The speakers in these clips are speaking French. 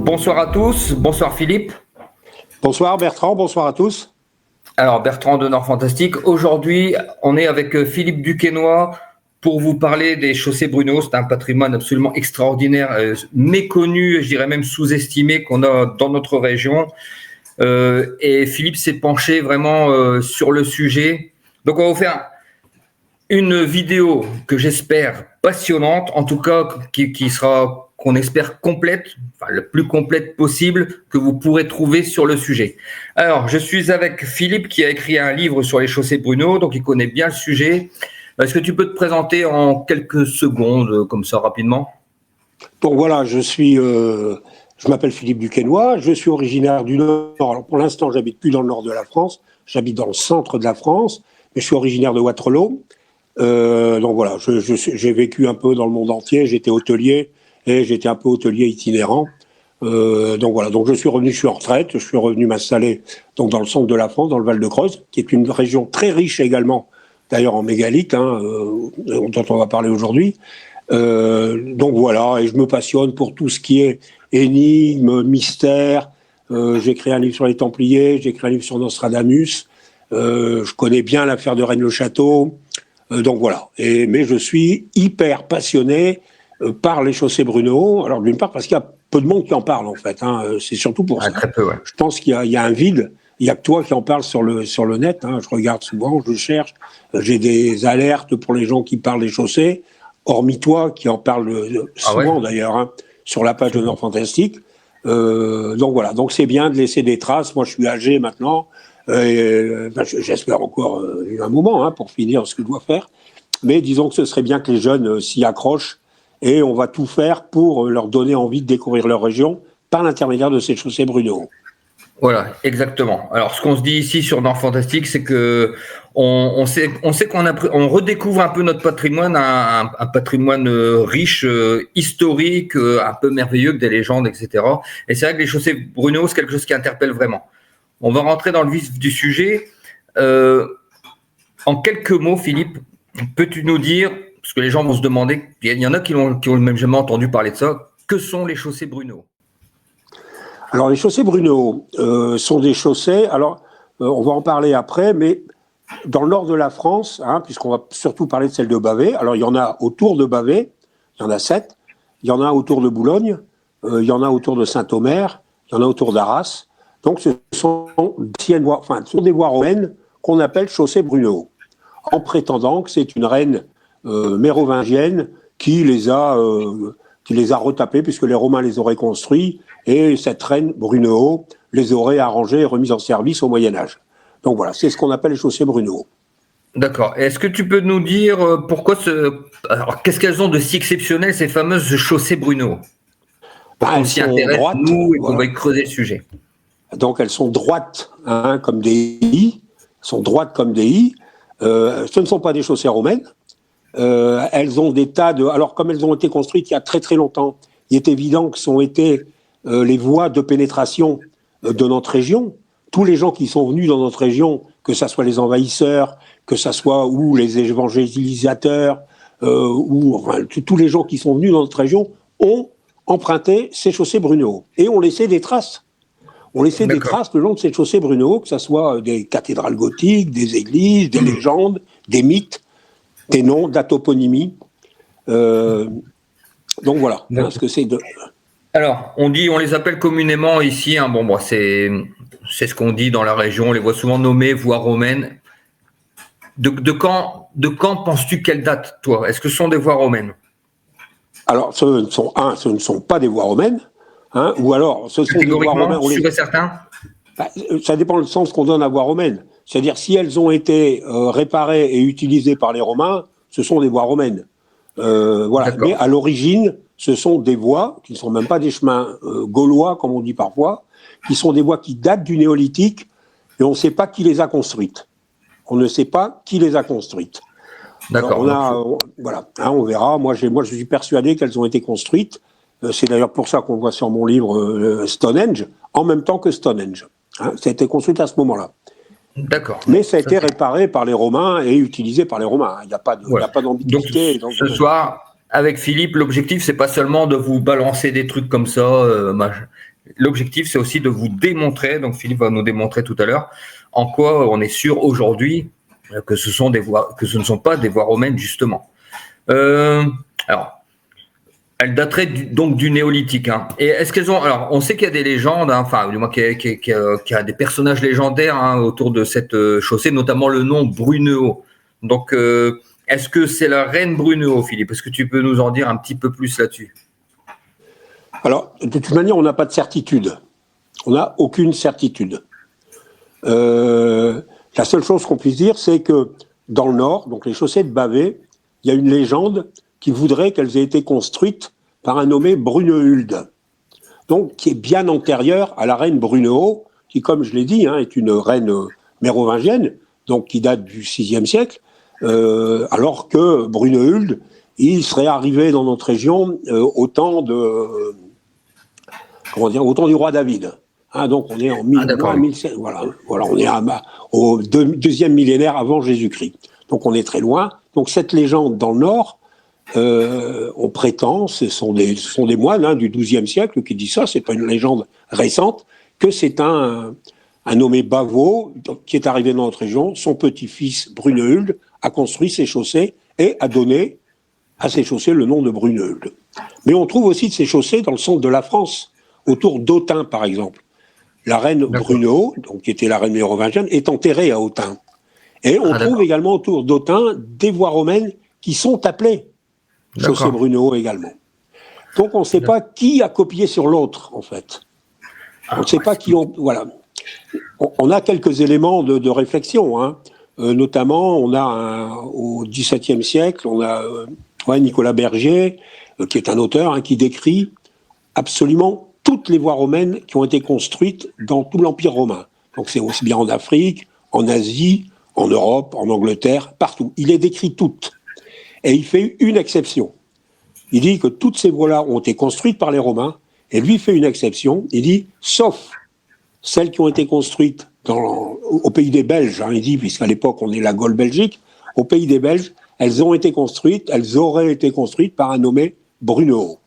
Bonsoir à tous, bonsoir Philippe. Bonsoir Bertrand, bonsoir à tous. Alors Bertrand de Nord Fantastique, aujourd'hui on est avec Philippe Duquesnoy pour vous parler des chaussées Brunehaut. C'est un patrimoine absolument extraordinaire, méconnu, je dirais même sous-estimé qu'on a dans notre région. Et Philippe s'est penché vraiment sur le sujet. Donc on va vous faire une vidéo que j'espère passionnante, en tout cas qui sera, qu'on espère complète, enfin le plus complète possible, que vous pourrez trouver sur le sujet. Alors, je suis avec Philippe qui a écrit un livre sur les chaussées Brunehaut, donc il connaît bien le sujet. Est-ce que tu peux te présenter en quelques secondes, comme ça, rapidement ? Donc voilà, je m'appelle Philippe Duquesnoy, je suis originaire du Nord. Alors pour l'instant, j'habite plus dans le nord de la France, j'habite dans le centre de la France, mais je suis originaire de Waterloo. Donc voilà, j'ai vécu un peu dans le monde entier, j'étais hôtelier et j'étais un peu hôtelier itinérant. Donc voilà, donc je suis en retraite, je suis revenu m'installer donc dans le centre de la France, dans le Val-de-Creuse, qui est une région très riche également, d'ailleurs en mégalithes, dont on va parler aujourd'hui. Donc voilà, et je me passionne pour tout ce qui est énigmes, mystères. J'ai écrit un livre sur les Templiers, j'ai écrit un livre sur Nostradamus. Je connais bien l'affaire de Rennes-le-Château. Donc voilà. Mais je suis hyper passionné par les chaussées Brunehaut. Alors d'une part parce qu'il y a peu de monde qui en parle en fait. C'est surtout pour ça. Très peu, ouais. Je pense qu'il y a un vide. Il y a que toi qui en parles sur le net. Je regarde souvent, je cherche. J'ai des alertes pour les gens qui parlent des chaussées. Hormis toi qui en parle souvent d'ailleurs sur la page de Nord Fantastique. Donc voilà. Donc c'est bien de laisser des traces. Moi je suis âgé maintenant. J'espère encore un moment pour finir ce que je dois faire. Mais disons que ce serait bien que les jeunes s'y accrochent et on va tout faire pour leur donner envie de découvrir leur région par l'intermédiaire de ces chaussées Brunehaut. Voilà, exactement. Alors, ce qu'on se dit ici sur Nord Fantastique, c'est que on sait qu'on redécouvre un peu notre patrimoine, un patrimoine riche, historique, un peu merveilleux, que des légendes, etc. Et c'est vrai que les chaussées Brunehaut, c'est quelque chose qui interpelle vraiment. On va rentrer dans le vif du sujet. En quelques mots, Philippe, peux-tu nous dire, parce que les gens vont se demander, il y en a qui ont même jamais entendu parler de ça, que sont les chaussées Brunehaut ? Alors, les chaussées Brunehaut sont des chaussées, alors on va en parler après, mais dans le nord de la France, puisqu'on va surtout parler de celle de Bavay, alors il y en a autour de Bavay, il y en a 7, il y en a autour de Boulogne, il y en a autour de Saint-Omer, il y en a autour d'Arras. Donc, ce sont des voies romaines qu'on appelle chaussées Brunehaut, en prétendant que c'est une reine mérovingienne qui les a retapées, puisque les Romains les auraient construits, et cette reine Brunehaut les aurait arrangées et remises en service au Moyen-Âge. Donc voilà, c'est ce qu'on appelle les chaussées Brunehaut. D'accord. Est-ce que tu peux nous dire pourquoi alors, qu'est-ce qu'elles ont de si exceptionnel, ces fameuses chaussées Brunehaut ? Elles s'y sont intéresse, droites, nous, et qu'on va y creuser le sujet. Donc elles sont droites comme des i. Ce ne sont pas des chaussées romaines. Elles ont des tas de... Alors comme elles ont été construites il y a très très longtemps, il est évident que ce sont été les voies de pénétration de notre région. Tous les gens qui sont venus dans notre région, que ce soit les envahisseurs, que ce soit ou les évangélisateurs, tous les gens qui sont venus dans notre région ont emprunté ces chaussées Brunehaut et ont laissé des traces. On laissait des traces le long de ces chaussées Brunehaut, que ce soit des cathédrales gothiques, des églises, des légendes, des mythes, des noms, de la toponymie. Donc voilà, ce que c'est de... Alors, on les appelle communément ici, c'est ce qu'on dit dans la région, on les voit souvent nommées voies romaines. De quand penses-tu qu'elles datent, toi ? Est-ce que ce sont des voies romaines ? Alors, ce ne sont pas des voies romaines, ou alors ce sont des voies romaines. Sûr et certain ? Ça dépend du sens qu'on donne à voies romaines. C'est-à-dire, si elles ont été réparées et utilisées par les Romains, ce sont des voies romaines. Voilà. Mais à l'origine, ce sont des voies qui ne sont même pas des chemins gaulois, comme on dit parfois, qui sont des voies qui datent du néolithique, et on ne sait pas qui les a construites. On ne sait pas qui les a construites. D'accord. On verra. Moi, je suis persuadé qu'elles ont été construites. C'est d'ailleurs pour ça qu'on voit sur mon livre Stonehenge, en même temps que Stonehenge. Ça a été construit à ce moment-là. D'accord. Mais ça a été réparé par les Romains et utilisé par les Romains. Il n'y a pas d'ambiguïté. Donc, ce soir, avec Philippe, l'objectif, c'est pas seulement de vous balancer des trucs comme ça, L'objectif, c'est aussi de vous démontrer, donc Philippe va nous démontrer tout à l'heure, en quoi on est sûr aujourd'hui que ce ne sont pas des voies romaines, justement. Alors, elles dateraient donc du néolithique. Hein. Et est-ce qu'elles ont... Alors, on sait qu'il y a des légendes, hein, enfin, du moins qu'il y a des personnages légendaires hein, autour de cette chaussée, notamment le nom Brunehaut. Donc, est-ce que c'est la reine Brunehaut, Philippe? Est-ce que tu peux nous en dire un petit peu plus là-dessus? Alors, de toute manière, on n'a pas de certitude. On n'a aucune certitude. La seule chose qu'on puisse dire, c'est que dans le Nord, donc les chaussées de Bavay, il y a une légende qui voudrait qu'elles aient été construites par un nommé Brunehilde, donc qui est bien antérieure à la reine Brunehaut, qui, comme je l'ai dit, hein, est une reine mérovingienne, donc qui date du VIe siècle, alors que Brunehilde, il serait arrivé dans notre région au temps du roi David. Hein, donc on est en 1700, voilà, on est au deuxième millénaire avant Jésus-Christ. Donc on est très loin. Donc cette légende dans le Nord, on prétend, ce sont des moines hein, du XIIe siècle qui disent ça, c'est pas une légende récente, que c'est un nommé Bavot qui est arrivé dans notre région, son petit-fils Brunehilde a construit ces chaussées et a donné à ces chaussées le nom de Brunehilde. Mais on trouve aussi de ces chaussées dans le centre de la France, autour d'Autun par exemple. La reine Brunehaut, donc qui était la reine mérovingienne, est enterrée à Autun. Et on trouve également autour d'Autun des voies romaines qui sont appelées chaussée Brunehaut également. Donc on ne sait pas qui a copié sur l'autre, en fait. On ne sait pas qui ont... Voilà. On a quelques éléments de réflexion, hein. Notamment, on a au XVIIe siècle, on a Nicolas Berger, qui est un auteur, hein, qui décrit absolument toutes les voies romaines qui ont été construites dans tout l'Empire romain. Donc c'est aussi bien en Afrique, en Asie, en Europe, en Angleterre, partout. Il les décrit toutes. Et il fait une exception. Il dit que toutes ces voies-là ont été construites par les Romains, et lui fait une exception. Il dit, sauf celles qui ont été construites au pays des Belges, hein, il dit, puisqu'à l'époque on est la Gaule Belgique, au pays des Belges, elles auraient été construites par un nommé Brunehaut.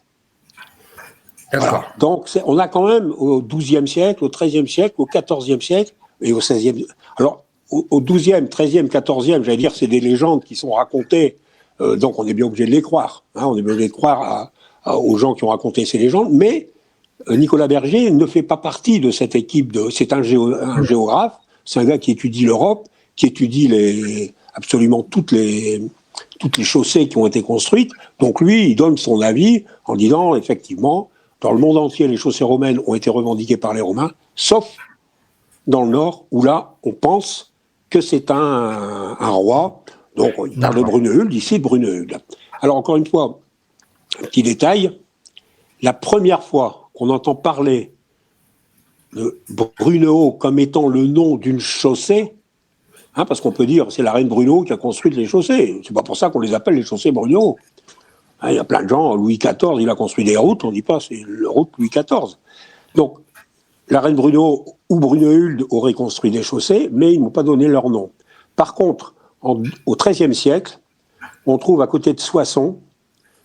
Voilà. Donc on a quand même au XIIe siècle, au XIIIe siècle, au XIVe siècle et au XVIe. Alors au XIIe, XIIIe, XIVe, j'allais dire, c'est des légendes qui sont racontées. Donc on est bien obligé de les croire. Hein, on est bien obligé de croire aux gens qui ont raconté ces légendes. Mais Nicolas Berger ne fait pas partie de cette équipe. C'est un géographe, c'est un gars qui étudie l'Europe, qui étudie absolument toutes les chaussées qui ont été construites. Donc lui, il donne son avis en disant effectivement, dans le monde entier, les chaussées romaines ont été revendiquées par les Romains, sauf dans le Nord, où là, on pense que c'est un roi. Donc, il parle de Brunehilde, ici de Brunehilde. Alors, encore une fois, un petit détail, la première fois qu'on entend parler de Brunehaut comme étant le nom d'une chaussée, hein, parce qu'on peut dire c'est la reine Brunehaut qui a construit les chaussées, c'est pas pour ça qu'on les appelle les chaussées Brunehaut. Hein, il y a plein de gens, Louis XIV, il a construit des routes, on ne dit pas c'est la route Louis XIV. Donc, la reine Brunehaut ou Brunehilde auraient construit des chaussées, mais ils n'ont pas donné leur nom. Par contre, au XIIIe siècle, on trouve à côté de Soissons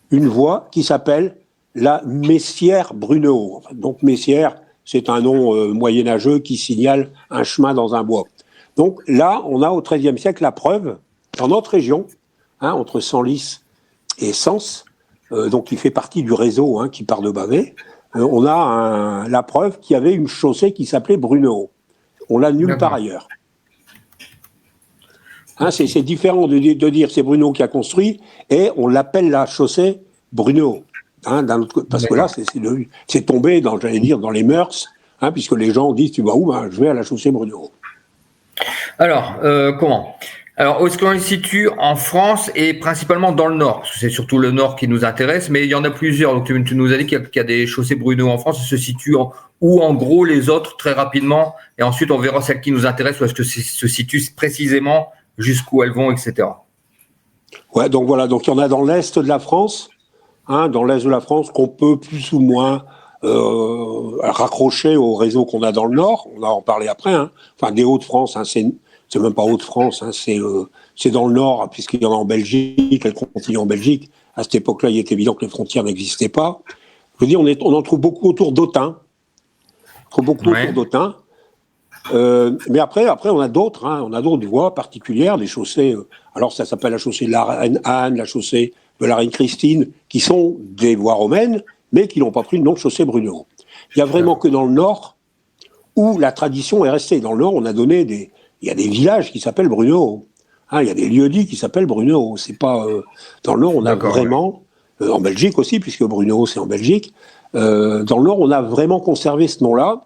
une voie qui s'appelle la Messière Brunehaut. Donc Messière, c'est un nom moyenâgeux qui signale un chemin dans un bois. Donc là, on a au XIIIe siècle la preuve, dans notre région, hein, entre Senlis et Sens, donc qui fait partie du réseau hein, qui part de Bavay, on a la preuve qu'il y avait une chaussée qui s'appelait Brunehaut. On l'a nulle part ailleurs. Hein, c'est différent de dire c'est Brunehaut qui a construit et on l'appelle la chaussée Brunehaut. Hein, parce que là, c'est tombé dans les mœurs, hein, puisque les gens disent tu vas où? Ben, je vais à la chaussée Brunehaut. Alors, comment? Alors, où est-ce qu'on les situe en France et principalement dans le Nord? Parce que c'est surtout le Nord qui nous intéresse, mais il y en a plusieurs. Donc, tu nous as dit qu'il y a des chaussées Brunehaut en France. Elles se situent où, en gros, les autres, très rapidement. Et ensuite, on verra celles qui nous intéressent, où est-ce que se situent précisément, jusqu'où elles vont, etc. Ouais, donc voilà. Donc, il y en a dans l'Est de la France, hein, dans l'Est de la France, qu'on peut plus ou moins raccrocher au réseau qu'on a dans le Nord. On va en parler après. Hein. Enfin, des Hauts-de-France, hein, c'est même pas Hauts-de-France, hein, c'est dans le Nord, puisqu'il y en a en Belgique, elle continue en Belgique. À cette époque-là, il est évident que les frontières n'existaient pas. Je veux dire, on en trouve beaucoup autour d'Autun. beaucoup autour d'Autun. Mais après, on a d'autres, on a d'autres voies particulières, des chaussées. Alors, ça s'appelle la chaussée de la Reine Anne, la chaussée de la Reine Christine, qui sont des voies romaines, mais qui n'ont pas pris le nom de chaussée Brunehaut. Il n'y a vraiment que dans le Nord où la tradition est restée. Dans le Nord, on a donné il y a des villages qui s'appellent Brunehaut. Il y a des lieux-dits qui s'appellent Brunehaut. C'est pas dans le Nord, on a vraiment en Belgique aussi, puisque Brunehaut c'est en Belgique. Dans le Nord, on a vraiment conservé ce nom-là.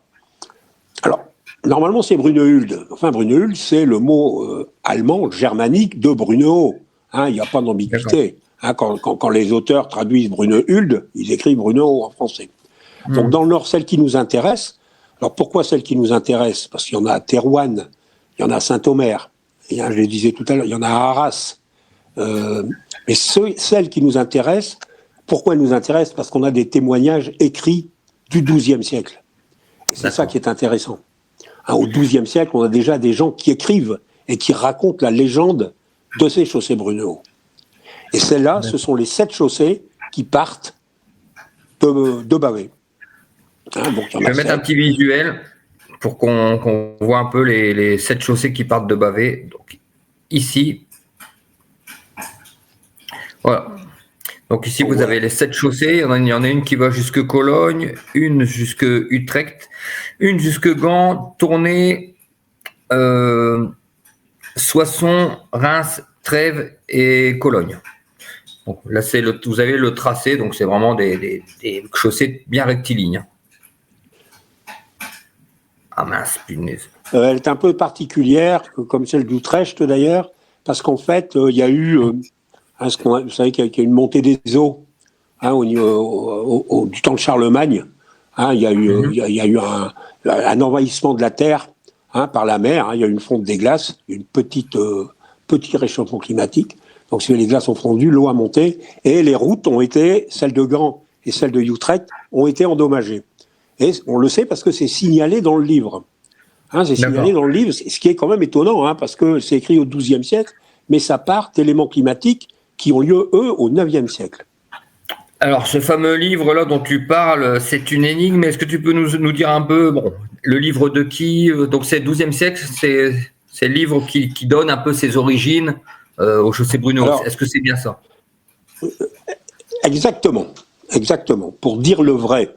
Alors, normalement, c'est Brunehilde. Enfin, Brunehilde, c'est le mot allemand, germanique de Brunehaut. Il n'y a pas d'ambiguïté. Quand les auteurs traduisent Brunehilde, ils écrivent Brunehaut en français. Donc, dans le Nord, celle qui nous intéresse. Alors, pourquoi celle qui nous intéresse ? Parce qu'il y en a à Thérouanne, il y en a à Saint-Omer, je le disais tout à l'heure, il y en a à Arras. Mais celle qui nous intéresse, pourquoi elle nous intéresse ? Parce qu'on a des témoignages écrits du XIIe siècle. Et c'est ça qui est intéressant. Au XIIe siècle, on a déjà des gens qui écrivent et qui racontent la légende de ces chaussées Brunehaut. Et celles-là, ce sont les 7 chaussées qui partent de Bavay. Donc, je vais mettre un petit visuel pour qu'on voit un peu les 7 chaussées qui partent de Bavay. Donc, ici, voilà. Donc ici, vous avez les 7 chaussées. Il y en a une qui va jusque Cologne, une jusque Utrecht, une jusque Gand, Tournai, Soissons, Reims, Trèves et Cologne. Donc là, vous avez le tracé, donc c'est vraiment des chaussées bien rectilignes. Ah mince, punaise. Elle est un peu particulière, comme celle d'Utrecht d'ailleurs, parce qu'en fait, il y a eu, vous savez qu'il y a une montée des eaux du temps de Charlemagne. Il y a eu un envahissement de la terre par la mer. Il y a eu une fonte des glaces, une petit réchauffement climatique. Donc, si les glaces ont fondu, l'eau a monté, et les routes celles de Gand et celles de Utrecht, ont été endommagées. Et on le sait parce que c'est signalé dans le livre. C'est signalé dans le livre, ce qui est quand même étonnant, parce que c'est écrit au XIIe siècle, mais ça part d'éléments climatiques qui ont lieu, eux, au IXe siècle. Alors, ce fameux livre-là dont tu parles, c'est une énigme. Est-ce que tu peux nous dire un peu, le livre de qui ? Donc, c'est le XIIe siècle, c'est le livre qui donne un peu ses origines aux chaussées Brunehaut. Est-ce que c'est bien ça ? Exactement. Pour dire le vrai,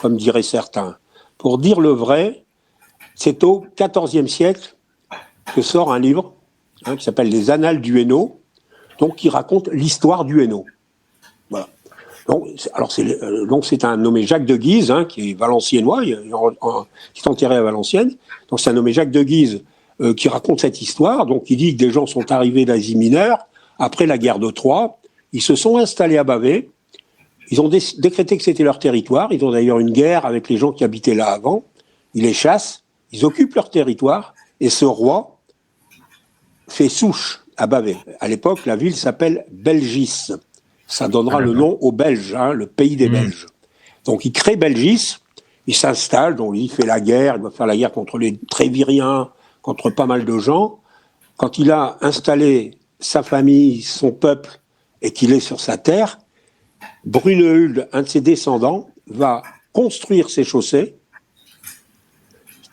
comme diraient certains. Pour dire le vrai, c'est au XIVe siècle que sort un livre qui s'appelle Les Annales du Hainaut, donc qui raconte l'histoire du Hainaut. Voilà. Donc c'est un nommé Jacques de Guise, qui est valenciennois, qui est enterré à Valenciennes. Donc c'est un nommé Jacques de Guise qui raconte cette histoire. Donc il dit que des gens sont arrivés d'Asie mineure après la guerre de Troie. Ils se sont installés à Bavay. Ils ont décrété que c'était leur territoire. Ils ont d'ailleurs une guerre avec les gens qui habitaient là avant. Ils les chassent, ils occupent leur territoire, et ce roi fait souche à Bavay. À l'époque, la ville s'appelle Belgis. Ça donnera le nom aux Belges, le pays des Belges. Donc il crée Belgis, il s'installe, donc il fait la guerre, il va faire la guerre contre les Tréviriens, contre pas mal de gens. Quand il a installé sa famille, son peuple, et qu'il est sur sa terre, Brunehilde, un de ses descendants, va construire ses chaussées.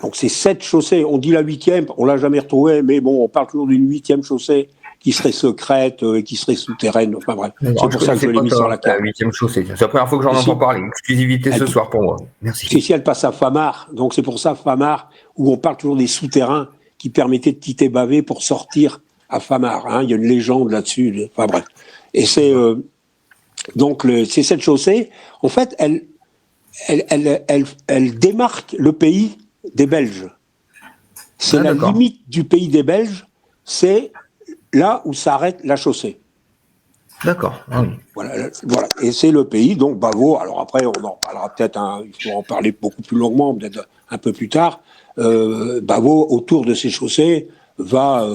Donc c'est 7 chaussées, on dit la 8e, on l'a jamais retrouvée, mais bon, on parle toujours d'une 8e chaussée qui serait secrète et qui serait souterraine. Enfin bref, c'est pour ça que je l'ai mis sur la carte. La 8e chaussée, c'est la première fois que j'en entends parler. Exclusivité ce soir pour moi. Merci. Ici, elle passe à Famars, donc c'est pour ça Famars, où on parle toujours des souterrains qui permettaient de quitter Bavay pour sortir à Famars. Il y a une légende là-dessus. Enfin bref. Et c'est c'est cette chaussée, en fait, elle démarque le pays des Belges. C'est la limite du pays des Belges, c'est là où s'arrête la chaussée. D'accord. Ah oui. Voilà. Et c'est le pays, donc Bavot. Alors après, on en parlera peut-être, il faut en parler beaucoup plus longuement, peut-être un peu plus tard. Bavot, autour de ces chaussées, va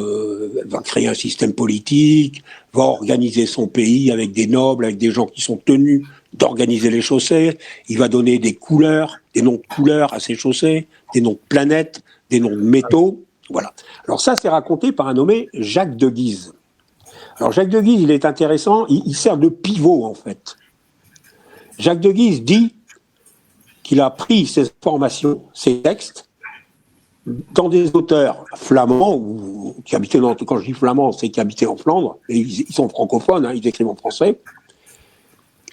créer un système politique, va organiser son pays avec des nobles, avec des gens qui sont tenus d'organiser les chaussées. Il va donner des couleurs, des noms de couleurs à ces chaussées, des noms de planètes, des noms de métaux. Voilà. Alors ça, c'est raconté par un nommé Jacques de Guise. Alors Jacques de Guise, il est intéressant, il sert de pivot en fait. Jacques de Guise dit qu'il a pris ces informations, ces textes, dans des auteurs flamands, ou qui habitaient quand je dis flamands, c'est qui habitaient en Flandre, et ils sont francophones, ils écrivent en français,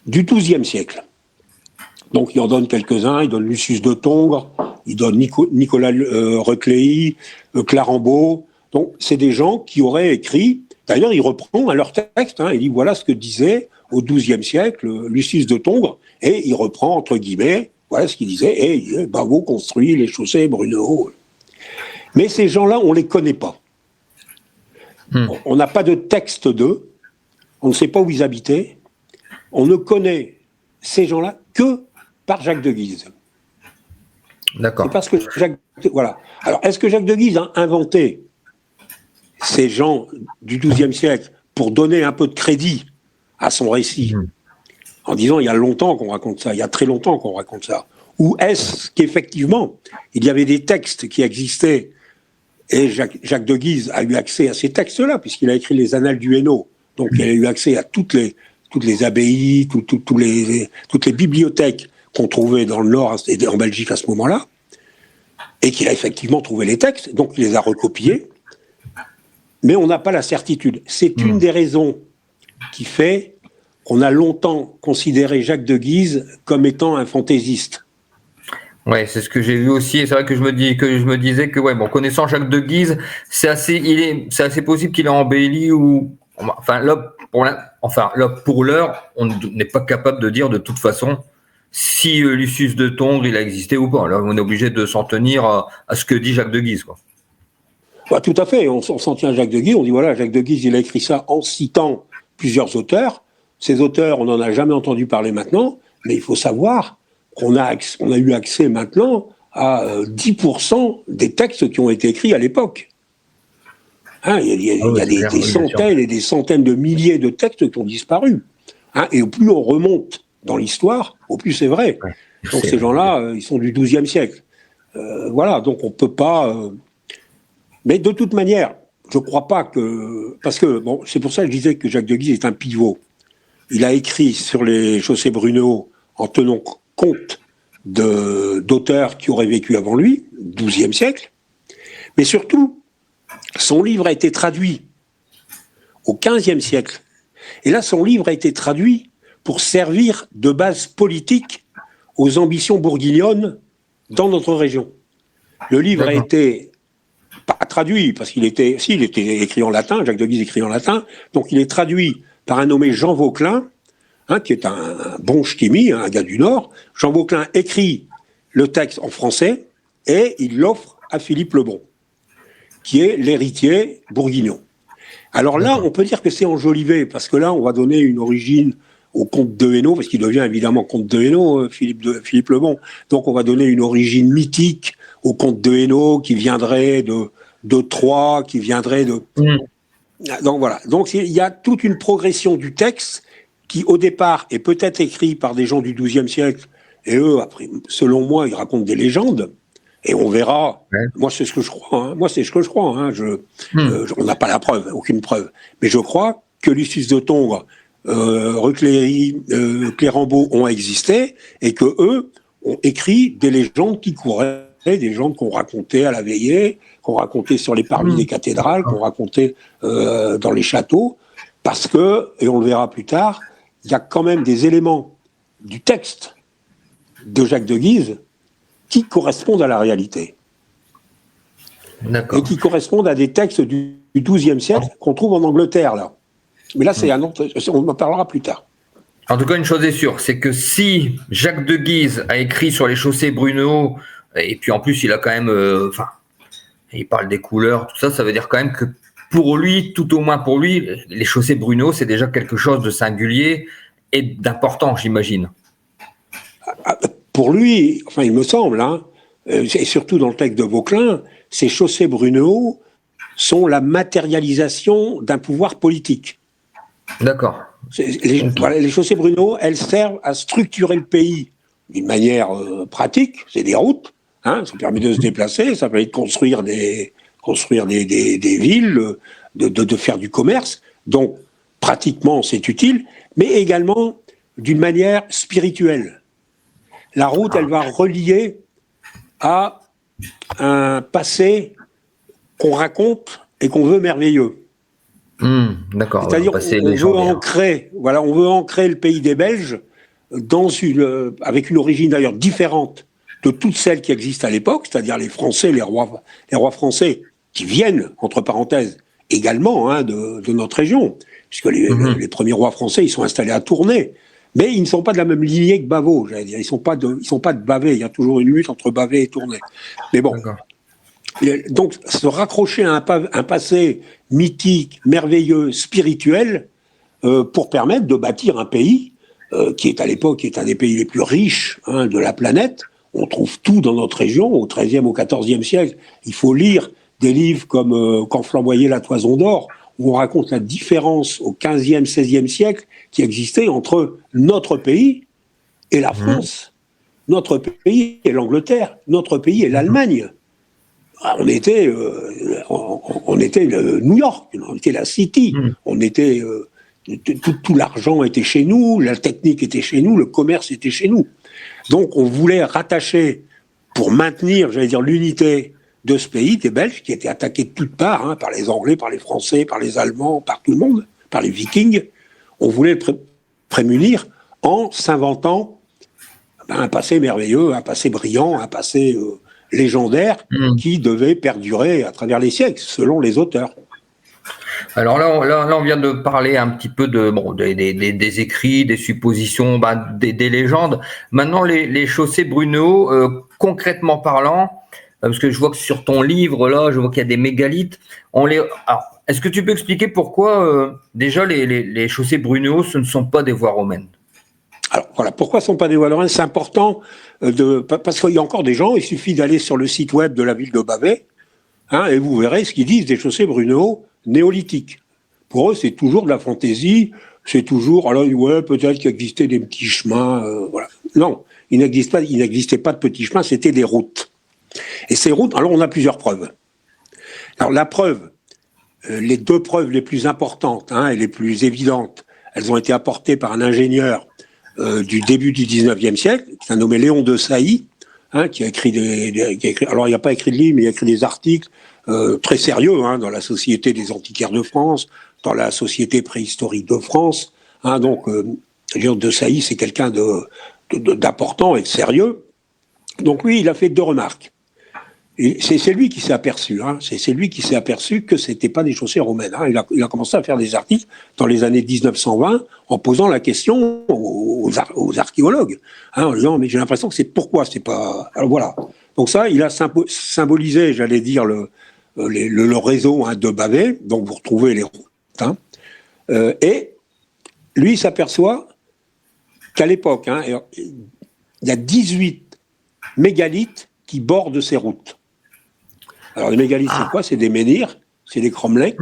du XIIe siècle. Donc il en donne quelques-uns, il donne Lucius de Tongres, il donne Nicolas Recléy, Clarambeau. Donc c'est des gens qui auraient écrit, d'ailleurs il reprend leur texte, il dit voilà ce que disait au XIIe siècle Lucius de Tongres, et il reprend entre guillemets, voilà ce qu'il disait, et Bavo construit les chaussées Brunehaut. Mais ces gens-là, on ne les connaît pas. On n'a pas de texte d'eux, on ne sait pas où ils habitaient, on ne connaît ces gens-là que par Jacques de Guise. D'accord. C'est parce que voilà. Alors, est-ce que Jacques de Guise a inventé ces gens du XIIe siècle pour donner un peu de crédit à son récit, en disant il y a longtemps qu'on raconte ça, il y a très longtemps qu'on raconte ça? Ou est-ce qu'effectivement, il y avait des textes qui existaient et Jacques de Guise a eu accès à ces textes-là, puisqu'il a écrit les Annales du Hainaut, donc il a eu accès à toutes les abbayes, toutes les bibliothèques qu'on trouvait dans le Nord et en Belgique à ce moment-là, et qu'il a effectivement trouvé les textes, donc il les a recopiés, mais on n'a pas la certitude. C'est une des raisons qui fait qu'on a longtemps considéré Jacques de Guise comme étant un fantaisiste. Ouais, c'est ce que j'ai vu aussi. Et c'est vrai que je me disais que, connaissant Jacques de Guise, c'est assez possible qu'il ait embelli ou, pour l'heure, on n'est pas capable de dire de toute façon si Lucius de Tongres il a existé ou pas. Là, on est obligé de s'en tenir à ce que dit Jacques de Guise, quoi. Bah, tout à fait. On s'en tient à Jacques de Guise. On dit voilà, Jacques de Guise, il a écrit ça en citant plusieurs auteurs. Ces auteurs, on n'en a jamais entendu parler maintenant, mais il faut savoir qu'on a eu accès maintenant à 10% des textes qui ont été écrits à l'époque. Il y a des centaines et des centaines de milliers de textes qui ont disparu. Et au plus on remonte dans l'histoire, au plus c'est vrai. Donc ces gens-là, ils sont du XIIe siècle. Voilà, donc on ne peut pas... Mais de toute manière, je ne crois pas que... Parce que, c'est pour ça que je disais que Jacques de Guise est un pivot. Il a écrit sur les chaussées Brunehaut en tenant compte d'auteurs qui auraient vécu avant lui, XIIe siècle, mais surtout, son livre a été traduit au XVe siècle. Et là, son livre a été traduit pour servir de base politique aux ambitions bourguignonnes dans notre région. Le livre a été pas traduit, parce il était écrit en latin, Jacques de Guise écrit en latin, donc il est traduit par un nommé Jean Vauquelin, qui est un bon ch'timi, un gars du Nord. Jean Vauquelin écrit le texte en français et il l'offre à Philippe le Bon, qui est l'héritier bourguignon. Alors là, on peut dire que c'est enjolivé, parce que là, on va donner une origine au comte de Hainaut, parce qu'il devient évidemment comte de Hainaut, Philippe le Bon. Donc on va donner une origine mythique au comte de Hainaut, qui viendrait de Troyes, qui viendrait de... Donc voilà. Donc il y a toute une progression du texte qui, au départ, est peut-être écrit par des gens du XIIe siècle, et eux, après, selon moi, ils racontent des légendes, et on verra. Ouais. Moi, c'est ce que je crois. On n'a pas la preuve, aucune preuve. Mais je crois que Lucius de Tongres, Recléy, Clérambeau ont existé, et que eux ont écrit des légendes qui couraient, des légendes qu'on racontait à la veillée, qu'on racontait sur les parvis des cathédrales, qu'on racontait dans les châteaux, parce que, et on le verra plus tard, il y a quand même des éléments du texte de Jacques de Guise qui correspondent à la réalité. D'accord. Et qui correspondent à des textes du XIIe siècle qu'on trouve en Angleterre, là. Mais là, c'est un autre, on en parlera plus tard. En tout cas, une chose est sûre, c'est que si Jacques de Guise a écrit sur les chaussées Brunehaut, et puis en plus, il a quand même... il parle des couleurs, tout ça, ça veut dire quand même que pour lui, tout au moins pour lui, les chaussées Brunehaut, c'est déjà quelque chose de singulier et d'important, j'imagine. Pour lui, enfin, il me semble, et surtout dans le texte de Vauquelin, ces chaussées Brunehaut sont la matérialisation d'un pouvoir politique. D'accord. Les chaussées Brunehaut, elles servent à structurer le pays d'une manière pratique. C'est des routes, ça permet de se déplacer, ça permet de construire des villes, de faire du commerce. Donc, pratiquement, c'est utile, mais également d'une manière spirituelle. La route, elle va relier à un passé qu'on raconte et qu'on veut merveilleux. D'accord. C'est-à-dire, On on veut ancrer le pays des Belges avec une origine d'ailleurs différente de toutes celles qui existent à l'époque, c'est-à-dire les Français, les rois français qui viennent, entre parenthèses, également de notre région, puisque les premiers rois français, ils sont installés à Tournai, mais ils ne sont pas de la même lignée que Bavaud, j'allais dire. Ils sont pas de Bavay, il y a toujours une lutte entre Bavay et Tournai. Mais bon. D'accord. Donc, se raccrocher à un passé mythique, merveilleux, spirituel, pour permettre de bâtir un pays qui est à l'époque un des pays les plus riches de la planète. On trouve tout dans notre région, au XIIIe, au XIVe siècle. Il faut lire des livres comme Quand flamboyait la toison d'or, où on raconte la différence au XVe, XVIe siècle qui existait entre notre pays et la France, notre pays et l'Angleterre, notre pays et l'Allemagne. On était New York, on était la City, on était tout l'argent était chez nous, la technique était chez nous, le commerce était chez nous. Donc on voulait rattacher, pour maintenir, j'allais dire, l'unité de ce pays, des Belges, qui étaient attaqués de toutes parts, par les Anglais, par les Français, par les Allemands, par tout le monde, par les Vikings. On voulait le prémunir en s'inventant un passé merveilleux, un passé brillant, un passé légendaire qui devait perdurer à travers les siècles, selon les auteurs. Alors là, on vient de parler un petit peu des écrits, des suppositions, des légendes. Maintenant, les chaussées Brunehaut, concrètement parlant, parce que je vois que sur ton livre, là, je vois qu'il y a des mégalithes. Alors, est-ce que tu peux expliquer pourquoi, déjà, les chaussées Brunehaut, ce ne sont pas des voies romaines? Alors voilà, pourquoi ce ne sont pas des voies romaines? C'est important, parce qu'il y a encore des gens, il suffit d'aller sur le site web de la ville de Bavay, et vous verrez ce qu'ils disent des chaussées Brunehaut néolithiques. Pour eux, c'est toujours de la fantaisie, c'est toujours, alors ouais, peut-être qu'il existait des petits chemins, voilà. Non, il n'existait pas de petits chemins, c'était des routes. Et ces routes, alors on a plusieurs preuves. Alors la preuve, les deux preuves les plus importantes et les plus évidentes, elles ont été apportées par un ingénieur du début du 19e siècle, qui s'est nommé Léon de Sailly, qui a écrit alors il n'a pas écrit de livres, mais il a écrit des articles très sérieux dans la Société des antiquaires de France, dans la Société préhistorique de France. Donc Léon de Sailly, c'est quelqu'un d'important et de sérieux. Donc lui, il a fait deux remarques. Et c'est lui qui s'est aperçu, c'est lui qui s'est aperçu que c'était pas des chaussées romaines. Il a commencé à faire des articles dans les années 1920 en posant la question aux archéologues, en disant mais j'ai l'impression que c'est pourquoi c'est pas. Alors voilà. Donc ça, il a symbolisé, j'allais dire le réseau de Bavay. Donc vous retrouvez les routes. Et lui, il s'aperçoit qu'à l'époque, il y a 18 mégalithes qui bordent ces routes. Alors les mégalithes, c'est quoi? C'est des menhirs, c'est des cromlechs,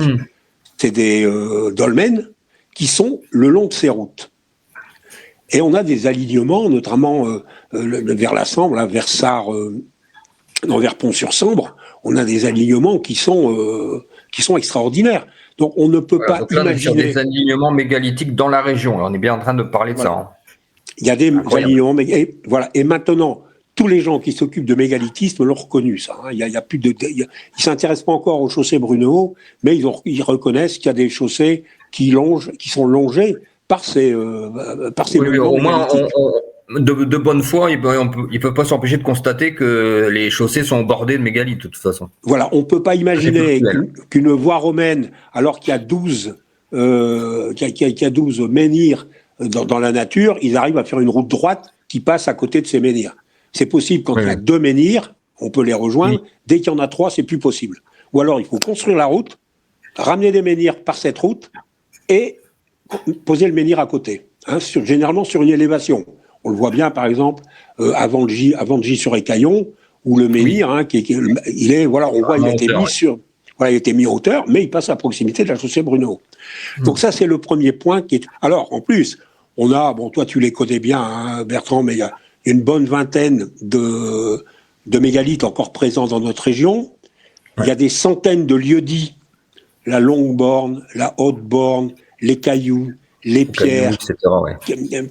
c'est des dolmens qui sont le long de ces routes. Et on a des alignements, notamment vers la Sambre, vers Sarre, vers Pont-sur-Sambre, on a des alignements qui sont extraordinaires. Donc on ne peut pas imaginer. On a des alignements mégalithiques dans la région. On est bien en train de parler de ça. Il y a des alignements mégalithiques. Voilà. Et maintenant, tous les gens qui s'occupent de mégalithisme l'ont reconnu, ça. Il y a plus ils s'intéressent pas encore aux chaussées Brunehaut, mais ils reconnaissent qu'il y a des chaussées qui sont longées par ces monuments au moins, mégalithiques. De bonne foi, ils peuvent pas s'empêcher de constater que les chaussées sont bordées de mégalithes, de toute façon. Voilà, on peut pas imaginer qu'une voie romaine, alors qu'il y a 12 menhirs dans la nature, ils arrivent à faire une route droite qui passe à côté de ces menhirs. C'est possible quand il y a 2 menhirs, on peut les rejoindre. Dès qu'il y en a 3, c'est plus possible. Ou alors, il faut construire la route, ramener des menhirs par cette route et poser le menhir à côté, généralement sur une élévation. On le voit bien, par exemple, avant de Gy-sur-Écaillon, où le menhir, on voit, il a été mis en hauteur, mais il passe à proximité de la chaussée Brunehaut. Donc ça, c'est le premier point qui est. Alors, en plus, on a, toi, tu les connais bien, Bertrand, mais il y a une bonne vingtaine de mégalithes encore présents dans notre région. Ouais. Il y a des centaines de lieux-dits, la Longue Borne, la Haute Borne, les Cailloux, les Pierres,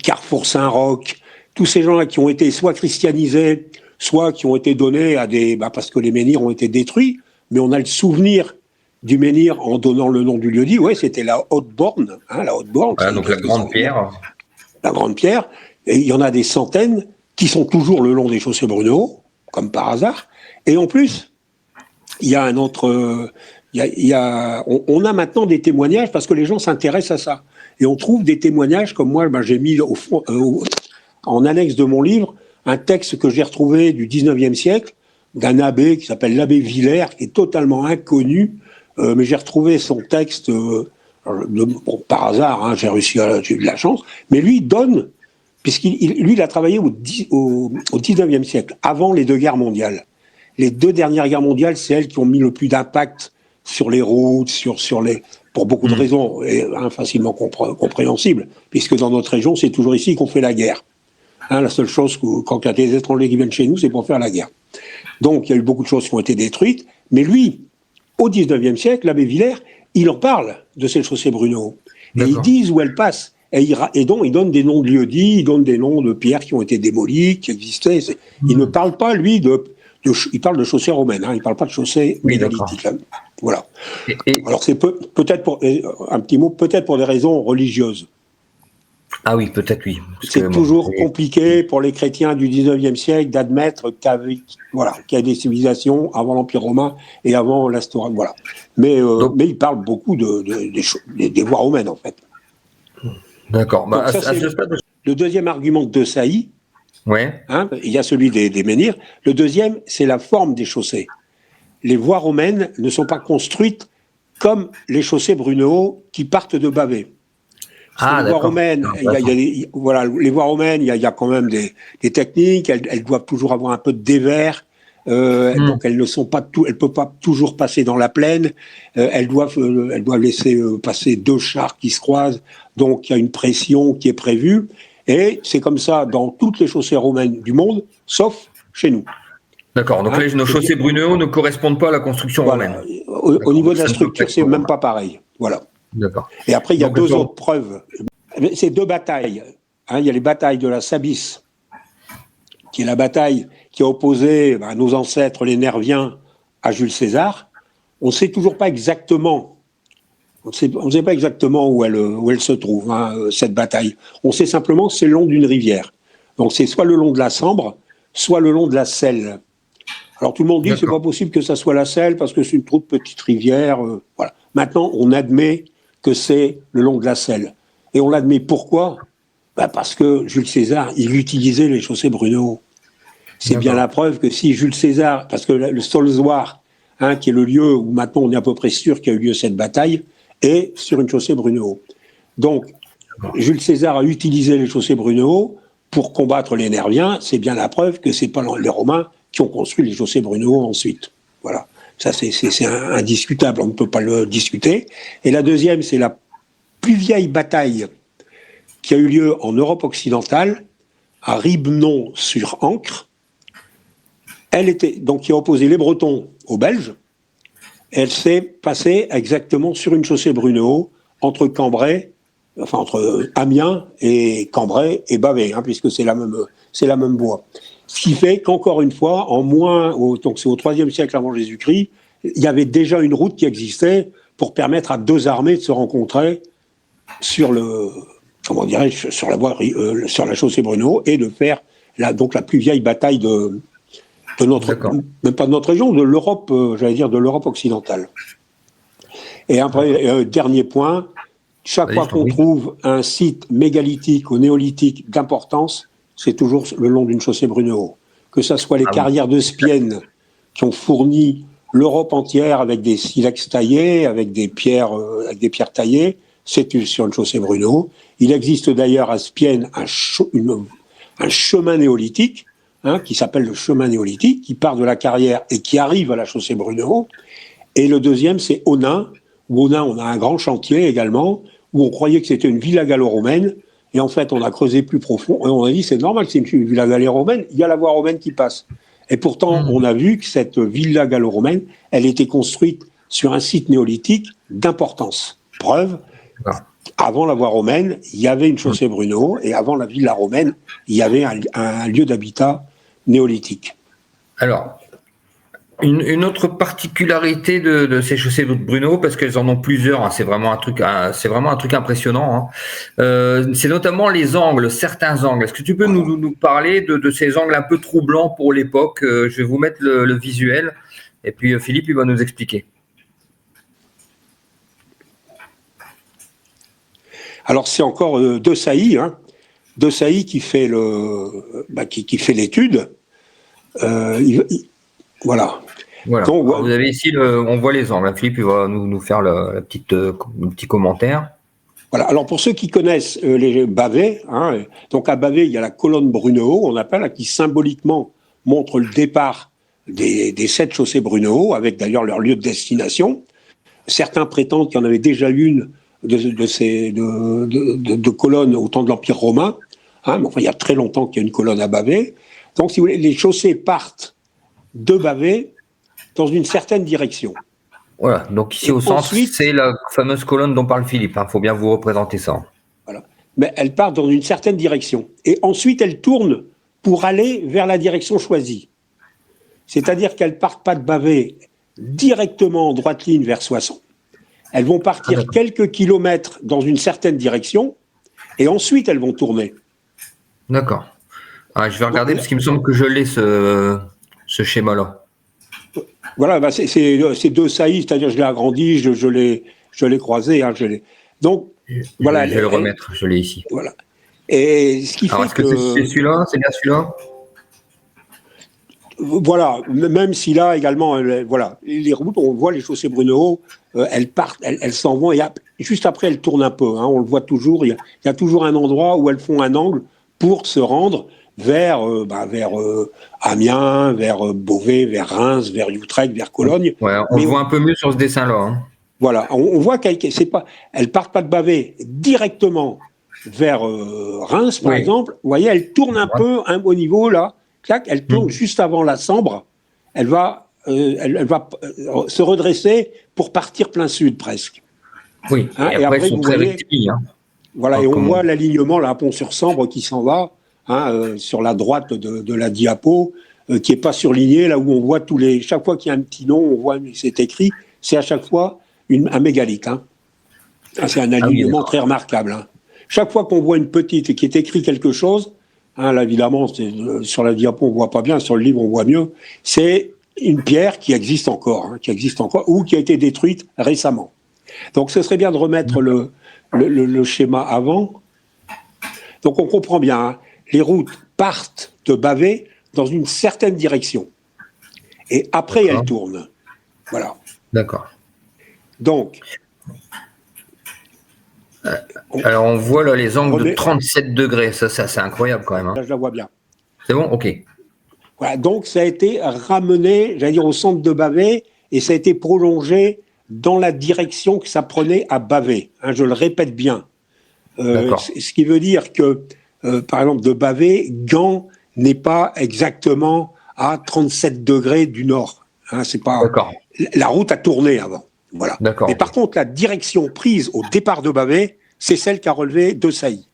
Carrefour Saint-Roch, tous ces gens-là qui ont été soit christianisés, soit qui ont été donnés à des... parce que les menhirs ont été détruits, mais on a le souvenir du menhir en donnant le nom du lieu-dit. Oui, c'était la Haute-Borne. La Haute-Borne. Donc la Grande Pierre. La Grande Pierre. Et il y en a des centaines qui sont toujours le long des chaussées Brunehaut, comme par hasard. Et en plus, il y a un autre... on a maintenant des témoignages parce que les gens s'intéressent à ça. Et on trouve des témoignages, comme moi, j'ai mis au fond, en annexe de mon livre, un texte que j'ai retrouvé du 19e siècle, d'un abbé qui s'appelle l'abbé Villers, qui est totalement inconnu, mais j'ai retrouvé son texte par hasard, j'ai eu de la chance, mais lui donne, il a travaillé au 19e siècle, avant les 2 guerres mondiales. Les 2 dernières guerres mondiales, c'est elles qui ont mis le plus d'impact sur les routes, pour beaucoup de raisons, et facilement compréhensibles, puisque dans notre région, c'est toujours ici qu'on fait la guerre. La seule chose, quand il y a des étrangers qui viennent chez nous, c'est pour faire la guerre. Donc, il y a eu beaucoup de choses qui ont été détruites, mais lui, au 19e siècle, l'abbé Villers, il en parle de ces chaussées Brunehaut. Et ils disent où elles passent. Et donc, il donne des noms de lieux-dits, il donne des noms de pierres qui ont été démolies, qui existaient. Il ne parle pas, lui, il parle de chaussées romaines, il ne parle pas de chaussées mégalithiques. Voilà. Alors, c'est peut-être pour un petit mot, peut-être pour des raisons religieuses. Ah oui, peut-être oui. C'est toujours compliqué pour les chrétiens du 19e siècle d'admettre qu'il y a des civilisations avant l'Empire romain et avant l'Astoria. Voilà. Mais il parle beaucoup des voies romaines, en fait. D'accord. Le deuxième argument de Sailly, ouais. Il y a celui des menhirs. Le deuxième, c'est la forme des chaussées. Les voies romaines ne sont pas construites comme les chaussées Brunehaut qui partent de Bavay. Les voies romaines, les voies romaines, il y a quand même des techniques. Elles doivent toujours avoir un peu de dévers. Donc elles peuvent pas toujours passer dans la plaine. Elles doivent laisser passer 2 chars qui se croisent. Donc il y a une pression qui est prévue. Et c'est comme ça dans toutes les chaussées romaines du monde, sauf chez nous. D'accord. Donc nos chaussées Brunehaut ne correspondent pas à la construction romaine. Au niveau de la structure, c'est même pas pareil. Voilà. D'accord. Et après, il y a 2 autres preuves. C'est 2 batailles. Il y a les batailles de la Sabis, qui est la bataille qui a opposé nos ancêtres, les Nerviens, à Jules César. On ne sait toujours pas exactement. On ne sait pas exactement où elle se trouve, cette bataille. On sait simplement que c'est le long d'une rivière. Donc c'est soit le long de la Sambre, soit le long de la Selle. Alors tout le monde dit que c'est pas possible que ça soit la Selle parce que c'est une toute petite rivière. Voilà. Maintenant, on admet que c'est le long de la Selle. Et on l'admet pourquoi ? Parce que Jules César, il utilisait les chaussées Brunehaut. C'est bien la preuve que si Jules César, parce que le Solzoir, qui est le lieu où maintenant on est à peu près sûr qu'il y a eu lieu cette bataille, est sur une chaussée Brunehaut. Donc, Jules César a utilisé les chaussées Brunehaut pour combattre les Nerviens. C'est bien la preuve que c'est pas les Romains qui ont construit les chaussées Brunehaut ensuite. Voilà. Ça, c'est indiscutable, on ne peut pas le discuter. Et la deuxième, c'est la plus vieille bataille qui a eu lieu en Europe occidentale, à Ribemont-sur-Ancre. Elle était, donc, qui a opposé les Bretons aux Belges. Elle s'est passée exactement sur une chaussée Brunehaut, entre Amiens et Cambrai et Bavay, puisque c'est la même voie. Ce qui fait qu'encore une fois, donc c'est au IIIe siècle avant Jésus-Christ, il y avait déjà une route qui existait pour permettre à 2 armées de se rencontrer sur sur la voie, sur la chaussée Brunehaut et de faire la plus vieille bataille de notre, même pas de notre région, de l'Europe, de l'Europe occidentale. Et après, dernier point, chaque fois qu'on trouve un site mégalithique ou néolithique d'importance, c'est toujours le long d'une chaussée Brunehaut. Que ce soit les carrières de Spienne qui ont fourni l'Europe entière avec des silex taillés, avec des pierres taillées, c'est sur une chaussée Brunehaut. Il existe d'ailleurs à Spienne un chemin néolithique, qui s'appelle le chemin néolithique, qui part de la carrière et qui arrive à la chaussée Brunehaut. Et le deuxième, c'est Onin, où Onin, on a un grand chantier également, où on croyait que c'était une villa gallo-romaine, et en fait, on a creusé plus profond, et on a dit, c'est normal que c'est une villa gallo-romaine, il y a la voie romaine qui passe. Et pourtant, on a vu que cette villa gallo-romaine, elle était construite sur un site néolithique d'importance. Preuve, D'accord. Avant la voie romaine, il y avait une chaussée Brunehaut, et avant la villa romaine, il y avait un lieu d'habitat néolithique. Alors, une autre particularité de ces chaussées de Brunehaut, parce qu'elles en ont plusieurs, hein, c'est vraiment un truc impressionnant. Hein. C'est notamment les angles, certains angles. Est-ce que tu peux nous parler de ces angles un peu troublants pour l'époque? Je vais vous mettre le visuel, et puis Philippe, il va nous expliquer. Alors c'est encore De Sailly, hein, De Sailly qui fait qui fait l'étude. Voilà. Voilà. Donc, vous avez ici, on voit les angles. Philippe, il va nous faire le petit commentaire. Voilà. Alors pour ceux qui connaissent les bavets, hein, donc à Bavet, il y a la colonne Brunehaut, on appelle, qui symboliquement montre le départ des 7 chaussées Brunehaut, avec d'ailleurs leur lieu de destination. Certains prétendent qu'il y en avait déjà une de colonnes au temps de l'Empire romain, hein, mais enfin il y a très longtemps qu'il y a une colonne à Bavet. Donc si vous voulez, les chaussées partent de Bavet dans une certaine direction. Voilà, donc ici au centre, c'est la fameuse colonne dont parle Philippe, il faut bien vous représenter ça. Voilà. Mais elles partent dans une certaine direction. Et ensuite, elles tournent pour aller vers la direction choisie. C'est-à-dire qu'elles ne partent pas de Bavet directement en droite ligne vers Soissons. Elles vont partir quelques kilomètres dans une certaine direction, et ensuite elles vont tourner. D'accord. Ah, je vais regarder parce qu'il me semble que je l'ai ce schéma-là. Voilà, c'est De Sailly, c'est-à-dire je l'ai agrandi, je l'ai croisé, hein, donc voilà. Je vais le remettre, je l'ai ici. Voilà. Et ce qui fait que c'est celui-là, c'est bien celui-là. Voilà, même si là également, voilà, les routes, on voit les chaussées Brunehaut, elles partent, elles s'en vont, et juste après elles tournent un peu, hein, on le voit toujours, il y a toujours un endroit où elles font un angle pour se rendre vers Amiens, vers Beauvais, vers Reims, vers Utrecht, vers Cologne. Ouais, on le voit un peu mieux sur ce dessin-là. Hein. Voilà, on voit elles partent pas de Bavet directement vers Reims, par exemple. Vous voyez, elles tournent un peu au niveau là. Elle tourne juste avant la Sambre. Elle va se redresser pour partir plein sud presque. Oui. Hein, et après, vous voyez, hein. Voilà, et on voit l'alignement là, Pont-sur-Sambre qui s'en va, hein, sur la droite de la diapo, qui est pas surligné, là où on voit chaque fois qu'il y a un petit nom, on voit c'est écrit, c'est à chaque fois un mégalithe. Hein. C'est un alignement très remarquable. Hein. Chaque fois qu'on voit une petite et qui est écrit quelque chose. Hein, là, évidemment, sur la diapo, on voit pas bien, sur le livre, on voit mieux. C'est une pierre qui existe encore, ou qui a été détruite récemment. Donc, ce serait bien de remettre le schéma avant. Donc, on comprend bien, hein, les routes partent de Bavet dans une certaine direction. Et après, elles tournent. Voilà. D'accord. Donc... Alors, on voit là les angles de 37 degrés. Ça c'est incroyable quand même. Hein. Là, je la vois bien. C'est bon? Ok. Voilà, donc, ça a été ramené, j'allais dire, au centre de Bavet, et ça a été prolongé dans la direction que ça prenait à Bavet. Hein, je le répète bien. Ce qui veut dire que, par exemple, de Bavet, Gand n'est pas exactement à 37 degrés du nord. Hein, c'est pas. La route a tourné avant. Voilà. Mais par contre, la direction prise au départ de Bavet, c'est celle qu'a relevé De Sailly.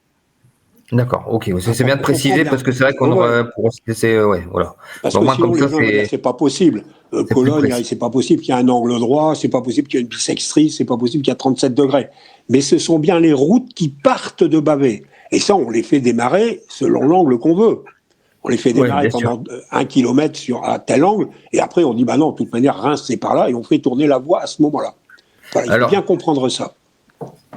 D'accord, ok. C'est bien de préciser parce que c'est vrai qu'on aurait pour se laisser, voilà. Parce que sinon, les gens c'est pas possible. Cologne, c'est pas possible qu'il y ait un angle droit, c'est pas possible qu'il y ait une bissextrice, c'est pas possible qu'il y ait 37 degrés. Mais ce sont bien les routes qui partent de Bavet. Et ça, on les fait démarrer selon l'angle qu'on veut. On les fait démarrer pendant 1 kilomètre à tel angle, et après on dit, bah non, de toute manière, Reims c'est par là, et on fait tourner la voie à ce moment-là. Voilà, il faut bien comprendre ça.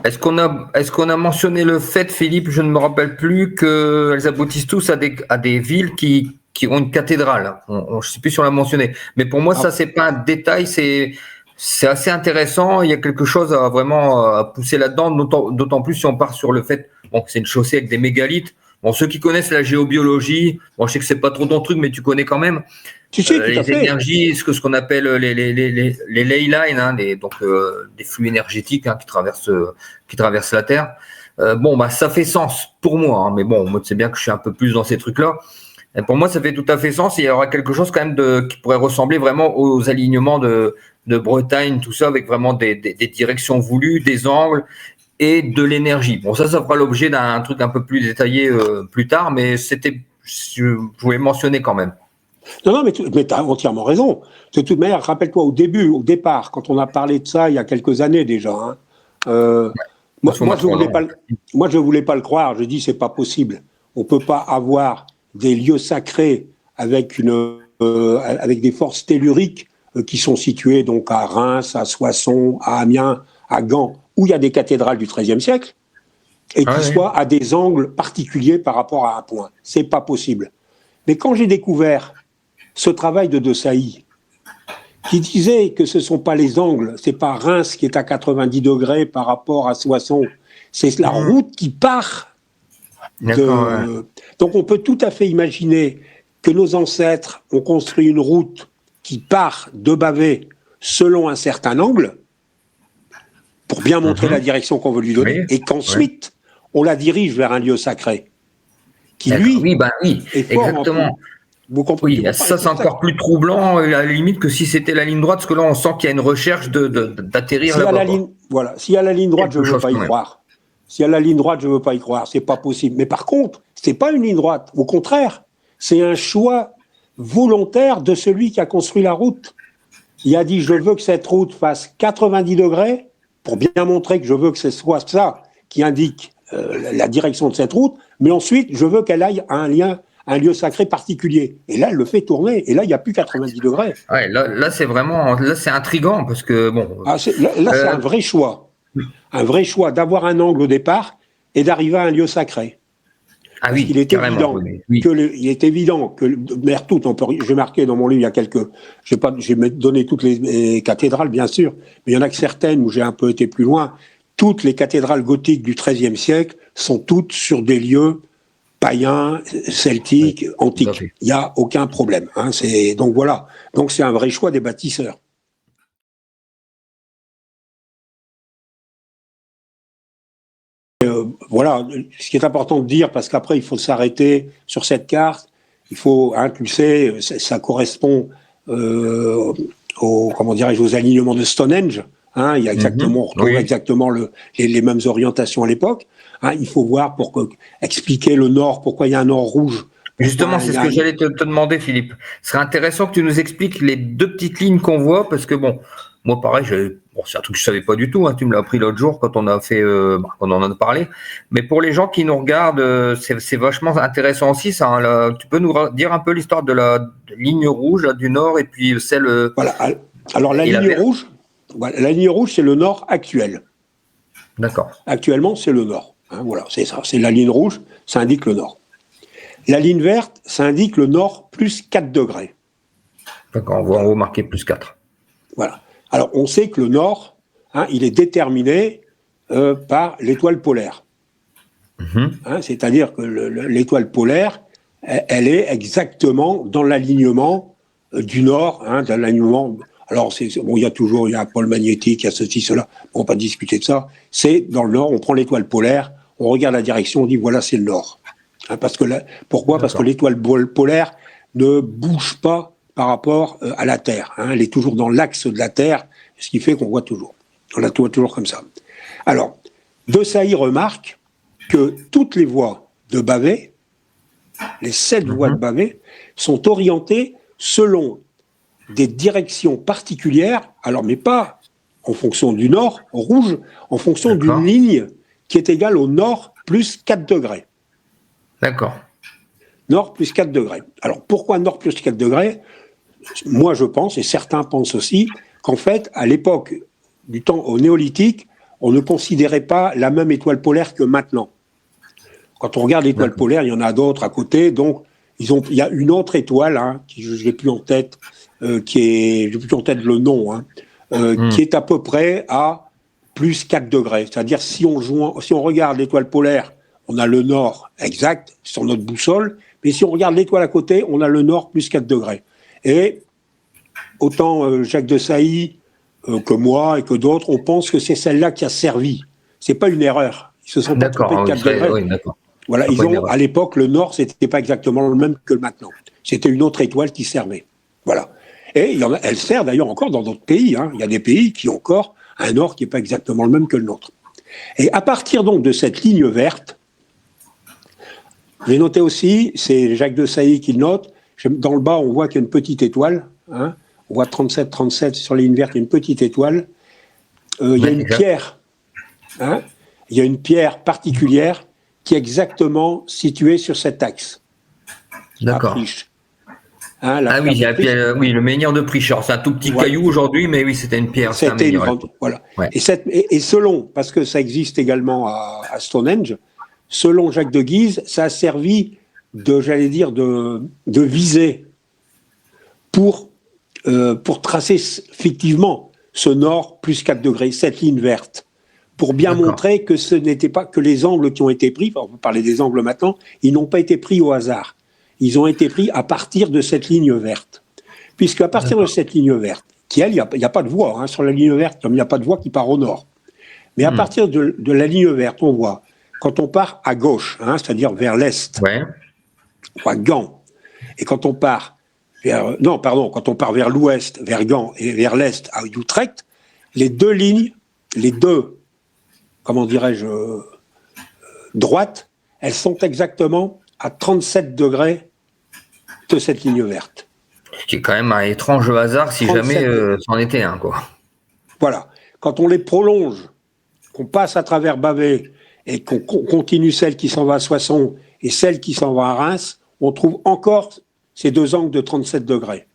Est-ce qu'on a mentionné le fait, Philippe, je ne me rappelle plus, qu'elles aboutissent tous à des villes qui ont une cathédrale. Je ne sais plus si on l'a mentionné. Mais pour moi, ça, c'est pas un détail, c'est assez intéressant. Il y a quelque chose à vraiment pousser là-dedans, d'autant plus si on part sur le fait que c'est une chaussée avec des mégalithes. Bon, ceux qui connaissent la géobiologie, je sais que c'est pas trop ton truc, mais tu connais quand même. Les énergies, ce qu'on appelle les ley lines, hein, des flux énergétiques qui traversent la Terre. Ça fait sens pour moi, hein, mais bon, moi, tu sais bien que je suis un peu plus dans ces trucs-là. Et pour moi, ça fait tout à fait sens. Il y aura quelque chose quand même qui pourrait ressembler vraiment aux alignements de Bretagne, tout ça, avec vraiment des directions voulues, des angles. et de l'énergie. Bon, ça fera l'objet d'un truc un peu plus détaillé plus tard, mais je pouvais mentionner quand même. Non, mais tu as entièrement raison. De toute manière, rappelle-toi, au départ, quand on a parlé de ça il y a quelques années déjà, hein, moi, je voulais pas le croire. Je dis, c'est pas possible. On peut pas avoir des lieux sacrés avec des forces telluriques qui sont situées donc à Reims, à Soissons, à Amiens, à Gand, où il y a des cathédrales du XIIIe siècle, et qui soient à des angles particuliers par rapport à un point. C'est pas possible. Mais quand j'ai découvert ce travail de Desailly, qui disait que ce ne sont pas les angles, c'est pas Reims qui est à 90 degrés par rapport à Soissons, c'est la route qui part. Donc on peut tout à fait imaginer que nos ancêtres ont construit une route qui part de Bavay selon un certain angle, pour bien montrer la direction qu'on veut lui donner, et qu'ensuite on la dirige vers un lieu sacré, qui lui est fort exactement. Vous comprenez, ça c'est encore plus troublant à la limite que si c'était la ligne droite, parce que là on sent qu'il y a une recherche d'atterrir là-bas. S'il y a la ligne droite, je ne veux pas y croire. S'il y a la ligne droite, je ne veux pas y croire. C'est pas possible. Mais par contre, c'est pas une ligne droite. Au contraire, c'est un choix volontaire de celui qui a construit la route. Il a dit, je veux que cette route fasse 90 degrés pour bien montrer que je veux que ce soit ça qui indique la direction de cette route. Mais ensuite, je veux qu'elle aille à un lieu sacré particulier. Et là, elle le fait tourner. Et là, il n'y a plus 90 degrés. Ouais, là, c'est vraiment, là, c'est intriguant parce que bon. C'est un vrai choix. Un vrai choix d'avoir un angle au départ et d'arriver à un lieu sacré. Ah oui, il est évident que j'ai marqué dans mon livre, j'ai donné toutes les cathédrales, bien sûr, mais il y en a que certaines où j'ai un peu été plus loin. Toutes les cathédrales gothiques du XIIIe siècle sont toutes sur des lieux païens, celtiques, antiques. Il n'y a aucun problème. Hein, donc voilà. Donc c'est un vrai choix des bâtisseurs. Voilà, ce qui est important de dire, parce qu'après il faut s'arrêter sur cette carte, il faut, tu le sais, ça correspond aux alignements de Stonehenge. Hein, il y a exactement, on retrouve exactement les mêmes orientations à l'époque. Hein, il faut voir expliquer le nord, pourquoi il y a un nord rouge. Justement, c'est ce que j'allais te demander, Philippe. Ce serait intéressant que tu nous expliques les deux petites lignes qu'on voit, parce que bon, moi pareil, c'est un truc que je savais pas du tout. Hein, tu me l'as appris l'autre jour quand on a fait, quand on en a parlé. Mais pour les gens qui nous regardent, c'est vachement intéressant aussi. Ça, hein, là, tu peux nous dire un peu l'histoire de la ligne rouge là, du nord et puis celle. Voilà. Alors la ligne rouge. La ligne rouge, c'est le nord actuel. D'accord. Actuellement, c'est le nord. Hein, voilà, c'est ça. C'est la ligne rouge, ça indique le nord. La ligne verte, ça indique le nord plus 4 degrés. D'accord, on voit en haut marqué plus 4. Voilà. Alors, on sait que le nord, il est déterminé par l'étoile polaire. Hein, c'est-à-dire que l'étoile polaire, elle est exactement dans l'alignement du nord, dans l'alignement. Alors, il y a un pôle magnétique, il y a ceci, cela. On ne va pas discuter de ça. C'est dans le nord, on prend l'étoile polaire, on regarde la direction, on dit voilà, c'est le nord. Hein, pourquoi ? Parce que l'étoile polaire ne bouge pas par rapport à la Terre. Hein, elle est toujours dans l'axe de la Terre, ce qui fait qu'on voit toujours. On la voit toujours comme ça. Alors, Desailly remarque que toutes les voies de Bavay, les 7 voies de Bavay, sont orientées selon des directions particulières, alors mais pas en fonction du nord, rouge, en fonction d'une ligne qui est égale au nord plus 4 degrés. D'accord. Nord plus 4 degrés. Alors pourquoi nord plus 4 degrés ? Moi je pense, et certains pensent aussi, qu'en fait, à l'époque du temps au néolithique, on ne considérait pas la même étoile polaire que maintenant. Quand on regarde l'étoile polaire, il y en a d'autres à côté, donc il y a une autre étoile, qui je n'ai plus en tête, j'ai plus en tête le nom, qui est à peu près à plus 4 degrés. C'est-à-dire, si on regarde l'étoile polaire, on a le nord exact sur notre boussole, mais si on regarde l'étoile à côté, on a le nord plus 4 degrés. Et autant Jacques Desailly que moi et que d'autres, on pense que c'est celle-là qui a servi. C'est pas une erreur. Ils se sont pas trompés de 4 degrés. Oui, voilà, à l'époque, le nord, c'était pas exactement le même que maintenant. C'était une autre étoile qui servait. Voilà. Et elle sert d'ailleurs encore dans d'autres pays. Il y a des pays qui ont encore un nord qui n'est pas exactement le même que le nôtre. Et à partir donc de cette ligne verte, j'ai noté aussi, c'est Jacques de Sailly qui le note, dans le bas on voit qu'il y a une petite étoile, hein, on voit 37 sur la ligne verte, il y a une petite étoile, il y a une pierre, hein, il y a une pierre particulière qui est exactement située sur cet axe. D'accord. Hein, oui, le menhir de Prichard. C'est un tout petit caillou aujourd'hui, mais oui, c'était une pierre. C'était une grande, voilà. Ouais. Et selon, parce que ça existe également à Stonehenge, selon Jacques de Guise, ça a servi de visée pour tracer fictivement ce nord plus 4 degrés, cette ligne verte, pour bien montrer que ce n'était pas que les angles qui ont été pris, on peut parler des angles maintenant, ils n'ont pas été pris au hasard. Ils ont été pris à partir de cette ligne verte. Puisque à partir de cette ligne verte, il n'y a pas de voie, hein, sur la ligne verte, comme il n'y a pas de voie qui part au nord. Mais à partir de la ligne verte, on voit, quand on part à gauche, hein, c'est-à-dire vers l'est, à Gand, et quand on part quand on part vers l'ouest, vers Gand, et vers l'est, à Utrecht, les deux lignes, comment dirais-je, droites, elles sont exactement à 37 degrés de cette ligne verte. Ce qui est quand même un étrange hasard si jamais c'en était un, quoi. Voilà. Quand on les prolonge, qu'on passe à travers Bavay et qu'on continue celle qui s'en va à Soissons et celle qui s'en va à Reims, on trouve encore ces deux angles de 37 degrés.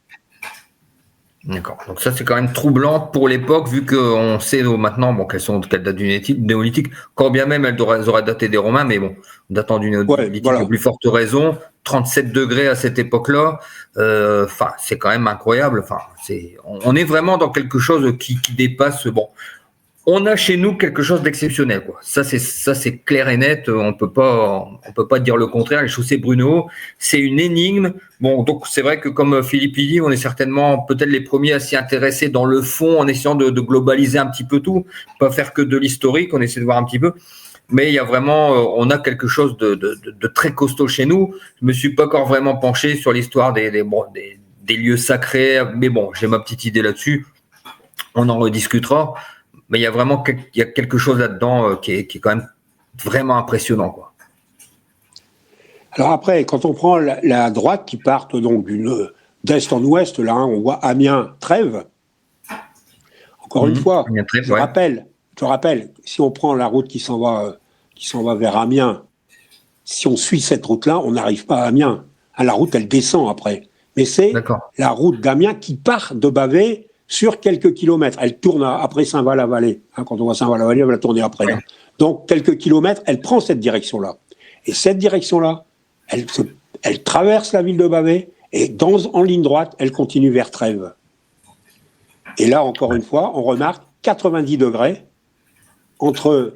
D'accord. Donc ça, c'est quand même troublant pour l'époque, vu qu'on sait maintenant qu'elles datent du néolithique, quand bien même elles auraient daté des Romains, mais bon, datant du néolithique, de plus forte raison, 37 degrés à cette époque-là, c'est quand même incroyable. On est vraiment dans quelque chose qui dépasse. Bon, on a chez nous quelque chose d'exceptionnel, quoi. Ça c'est clair et net. On peut pas dire le contraire. Les chaussées Brunehaut, c'est une énigme. Bon, donc c'est vrai que comme Philippe dit, on est certainement peut-être les premiers à s'y intéresser dans le fond, en essayant de globaliser un petit peu tout, pas faire que de l'historique. On essaie de voir un petit peu. Mais il y a vraiment, on a quelque chose de très costaud chez nous. Je me suis pas encore vraiment penché sur l'histoire des lieux sacrés, mais bon, j'ai ma petite idée là-dessus. On en rediscutera. Mais il y a quelque chose là-dedans qui est quand même vraiment impressionnant, quoi. Alors après, quand on prend la droite qui part donc d'est en ouest, là, hein, on voit Amiens, Trèves. Encore une fois, je rappelle, si on prend la route qui s'en va vers Amiens, si on suit cette route-là, on n'arrive pas à Amiens. La route, elle descend après. Mais c'est la route d'Amiens qui part de Bavay sur quelques kilomètres. Elle tourne après Saint-Val-la-Vallée. Hein, quand on voit Saint-Val-la-Vallée, elle va tourner après. Ouais. Donc, quelques kilomètres, elle prend cette direction-là. Et cette direction-là, elle traverse la ville de Bavay et en ligne droite, elle continue vers Trèves. Et là, encore une fois, on remarque 90 degrés entre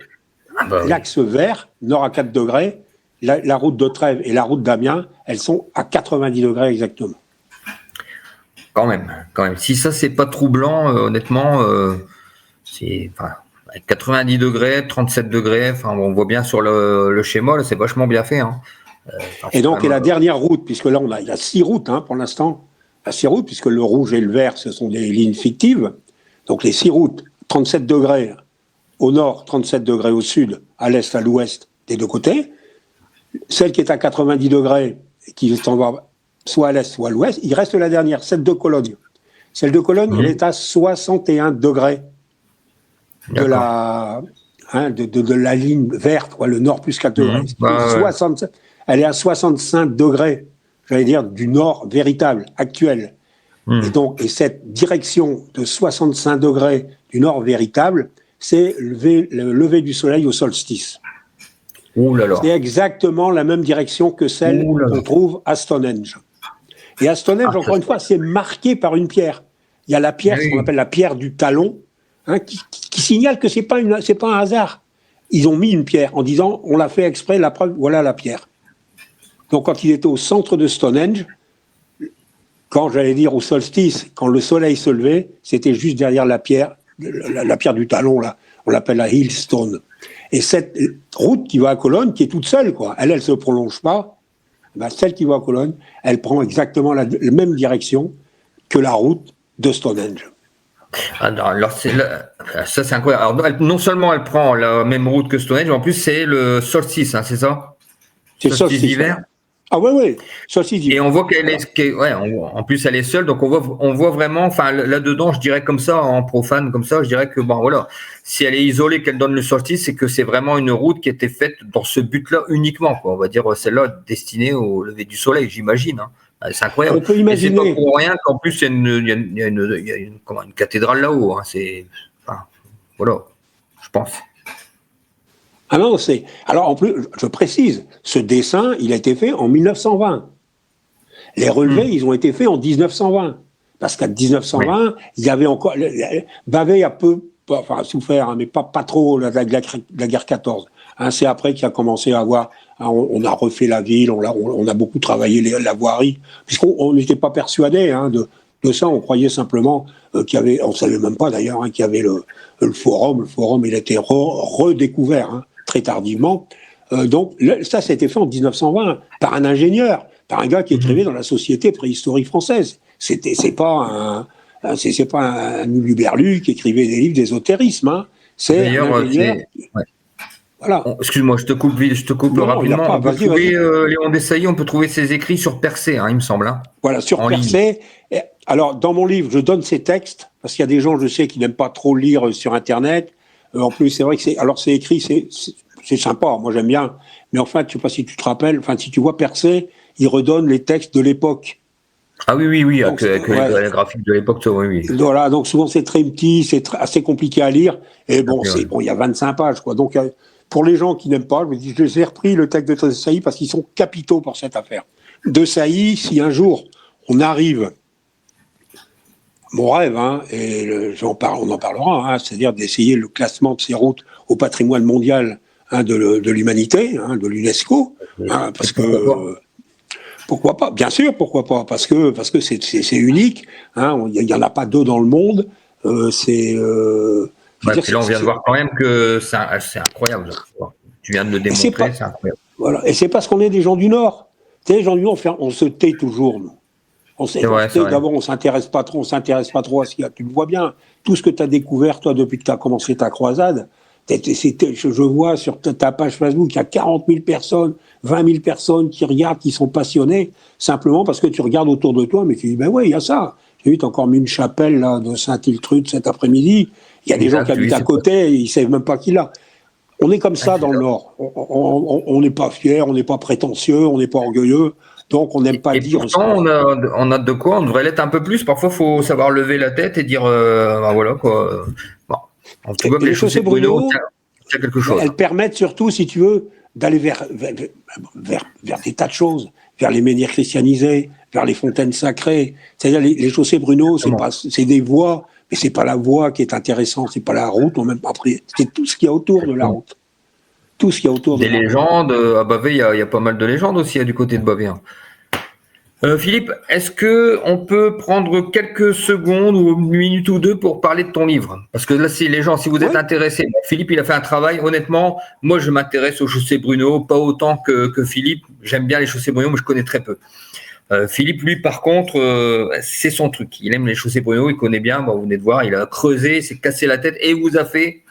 l'axe vert, nord à 4 degrés, la route de Trèves et la route d'Amiens, elles sont à 90 degrés exactement. Quand même. Si ça, c'est pas troublant, honnêtement, c'est 90 degrés, 37 degrés, on voit bien sur le schéma, là, c'est vachement bien fait. Hein. Et donc, la dernière route, puisque là, il y a 6 routes pour l'instant, 6 routes, puisque le rouge et le vert, ce sont des lignes fictives. Donc, les 6 routes, 37 degrés au nord, 37 degrés au sud, à l'est, à l'ouest, des deux côtés. Celle qui est à 90 degrés, qui s'en va soit à l'est, soit à l'ouest, il reste la dernière, celle de Cologne. Celle de Cologne, elle est à 61 degrés de la ligne verte, le nord plus 4 degrés. 67, elle est à 65 degrés, j'allais dire, du nord véritable, actuel. Et cette direction de 65 degrés du nord véritable, c'est le lever du soleil au solstice. C'est exactement la même direction que celle qu'on trouve à Stonehenge. Et à Stonehenge, encore une fois, c'est marqué par une pierre. Il y a la pierre, ce qu'on appelle la pierre du talon, qui signale que c'est pas un hasard. Ils ont mis une pierre en disant, on l'a fait exprès, la preuve, voilà la pierre. Donc quand il était au centre de Stonehenge, quand j'allais dire au solstice, quand le soleil se levait, c'était juste derrière la pierre du talon, là, on l'appelle la Hill Stone. Et cette route qui va à Cologne, qui est toute seule, elle se prolonge pas, celle qui va à Cologne, elle prend exactement la même direction que la route de Stonehenge. Ah non, alors ça c'est incroyable. Alors, non seulement elle prend la même route que Stonehenge, mais en plus c'est le solstice, hein, c'est ça? C'est le Solstice solstice. d'hiver. Ah oui, solstice Et d'hiver. on voit qu'elle Voilà. ouais, en plus elle est seule, donc on voit vraiment, enfin là-dedans, je dirais comme ça, en profane comme ça, je dirais que bon voilà, si elle est isolée, qu'elle donne le solstice, c'est que c'est vraiment une route qui était faite dans ce but-là uniquement, quoi. On va dire celle-là destinée au lever du soleil, j'imagine. Hein. C'est incroyable. On peut Et c'est pas imaginer. pour rien qu'en plus il y a une cathédrale là-haut. Hein. Enfin, voilà, je pense. Ah non, c'est. Alors en plus, je précise, ce dessin, il a été fait en 1920. Les relevés, ils ont été faits en 1920. Parce qu'à 1920, oui. Il y avait encore. Bavet a enfin, souffert, hein, mais pas trop de la guerre 14. Hein, c'est après qu'il a commencé à avoir. Hein, on a refait la ville, on a beaucoup travaillé la voirie, puisqu'on n'était pas persuadé hein, de ça. On croyait simplement qu'il y avait. On ne savait même pas d'ailleurs hein, qu'il y avait le forum. Le forum, il a été redécouvert hein, très tardivement. Donc, ça, c'était fait en 1920 par un ingénieur. Par un gars qui écrivait dans la Société préhistorique française. C'est pas un huluberlu qui écrivait des livres d'ésotérisme. Hein. C'est un ingénieur. Ouais. Voilà. Excuse-moi, je te coupe non, rapidement. Pas, on peut trouver Léon Dessailly, on peut trouver ses écrits sur Persée, hein, il me semble. Hein, voilà, sur Persée. Alors, dans mon livre, je donne ces textes parce qu'il y a des gens, je sais, qui n'aiment pas trop lire sur Internet. En plus, c'est vrai que c'est écrit, c'est sympa. Moi, j'aime bien. Mais enfin, je ne sais pas si tu te rappelles. Enfin, si tu vois Persée. Il redonne les textes de l'époque. Ah oui, donc, avec les graphiques de l'époque, oui. Voilà, donc souvent c'est très petit, c'est assez compliqué à lire, et bon, il y a 25 pages, quoi. Donc, pour les gens qui n'aiment pas, je les ai repris le texte de Dessailly parce qu'ils sont capitaux pour cette affaire. Dessailly, si un jour on arrive, mon rêve, hein, et on en parlera, hein, c'est-à-dire d'essayer le classement de ces routes au patrimoine mondial hein, de l'humanité, hein, de l'UNESCO, hein, parce que... Pourquoi pas? Bien sûr, pourquoi pas? Parce que c'est unique. Hein, il y en a pas deux dans le monde. Puis là, on vient de voir quand même que c'est incroyable. Tu viens de le démontrer, c'est incroyable. Voilà. Et c'est parce qu'on est des gens du Nord. Tu sais, les gens du Nord, on se tait toujours. Nous. D'abord, on s'intéresse pas trop à ce qu'il y a. Tu le vois bien. Tout ce que tu as découvert, toi, depuis que tu as commencé ta croisade. Je vois sur ta page Facebook qu'il y a 40 000 personnes, 20 000 personnes qui regardent, qui sont passionnées, simplement parce que tu regardes autour de toi, mais tu dis, ben ouais, il y a ça. J'ai vu, t'as encore mis une chapelle là, de Saint-Iltrude cet après-midi. Il y a des gens qui habitent à côté, ils ne savent même pas qui l'a. On est comme ça dans le Nord. On n'est pas fiers, on n'est pas prétentieux, on n'est pas orgueilleux. Donc, on n'aime pas dire. Pourtant, on a de quoi, on devrait l'être un peu plus. Parfois, il faut savoir lever la tête et dire, voilà quoi. Bon. En tout cas, les chaussées Bruno, il y a quelque chose. Elles permettent surtout, si tu veux, d'aller vers des tas de choses, vers les menhirs christianisés, vers les fontaines sacrées. C'est-à-dire les chaussées Bruno, c'est des voies, mais c'est pas la voie qui est intéressante, c'est pas la route, on même pas pris. C'est tout ce qu'il y a autour de la route. Tout ce qu'il y a autour de la route. Des légendes, à Bavet, il y a pas mal de légendes aussi du côté de Bavet. Hein. Philippe, est-ce qu'on peut prendre quelques secondes ou une minute ou deux pour parler de ton livre? Parce que là, si vous êtes intéressés, Philippe, il a fait un travail. Honnêtement, moi, je m'intéresse aux chaussées Bruno, pas autant que Philippe. J'aime bien les chaussées Bruno, mais je connais très peu. Philippe, lui, par contre, c'est son truc. Il aime les chaussées Bruno, il connaît bien. Bon, vous venez de voir, il a creusé, s'est cassé la tête et vous a fait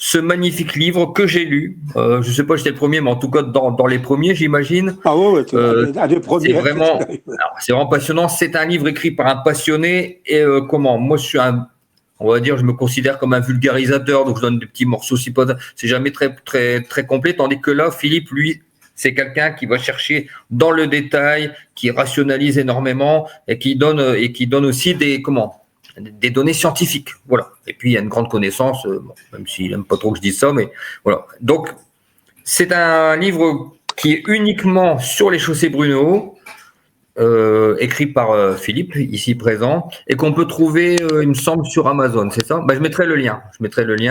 ce magnifique livre que j'ai lu. Je ne sais pas si j'étais le premier, mais en tout cas dans les premiers, j'imagine. Ah ouais, des premiers. C'est vraiment passionnant. C'est un livre écrit par un passionné. Et moi, je me considère comme un vulgarisateur, donc je donne des petits morceaux si pas. C'est jamais très très très complet. Tandis que là, Philippe, lui, c'est quelqu'un qui va chercher dans le détail, qui rationalise énormément et qui donne aussi des données scientifiques, voilà. Et puis il y a une grande connaissance, même s'il n'aime pas trop que je dise ça, mais voilà. Donc c'est un livre qui est uniquement sur les chaussées Bruno, écrit par Philippe, ici présent, et qu'on peut trouver, il me semble, sur Amazon, c'est ça? Je mettrai le lien.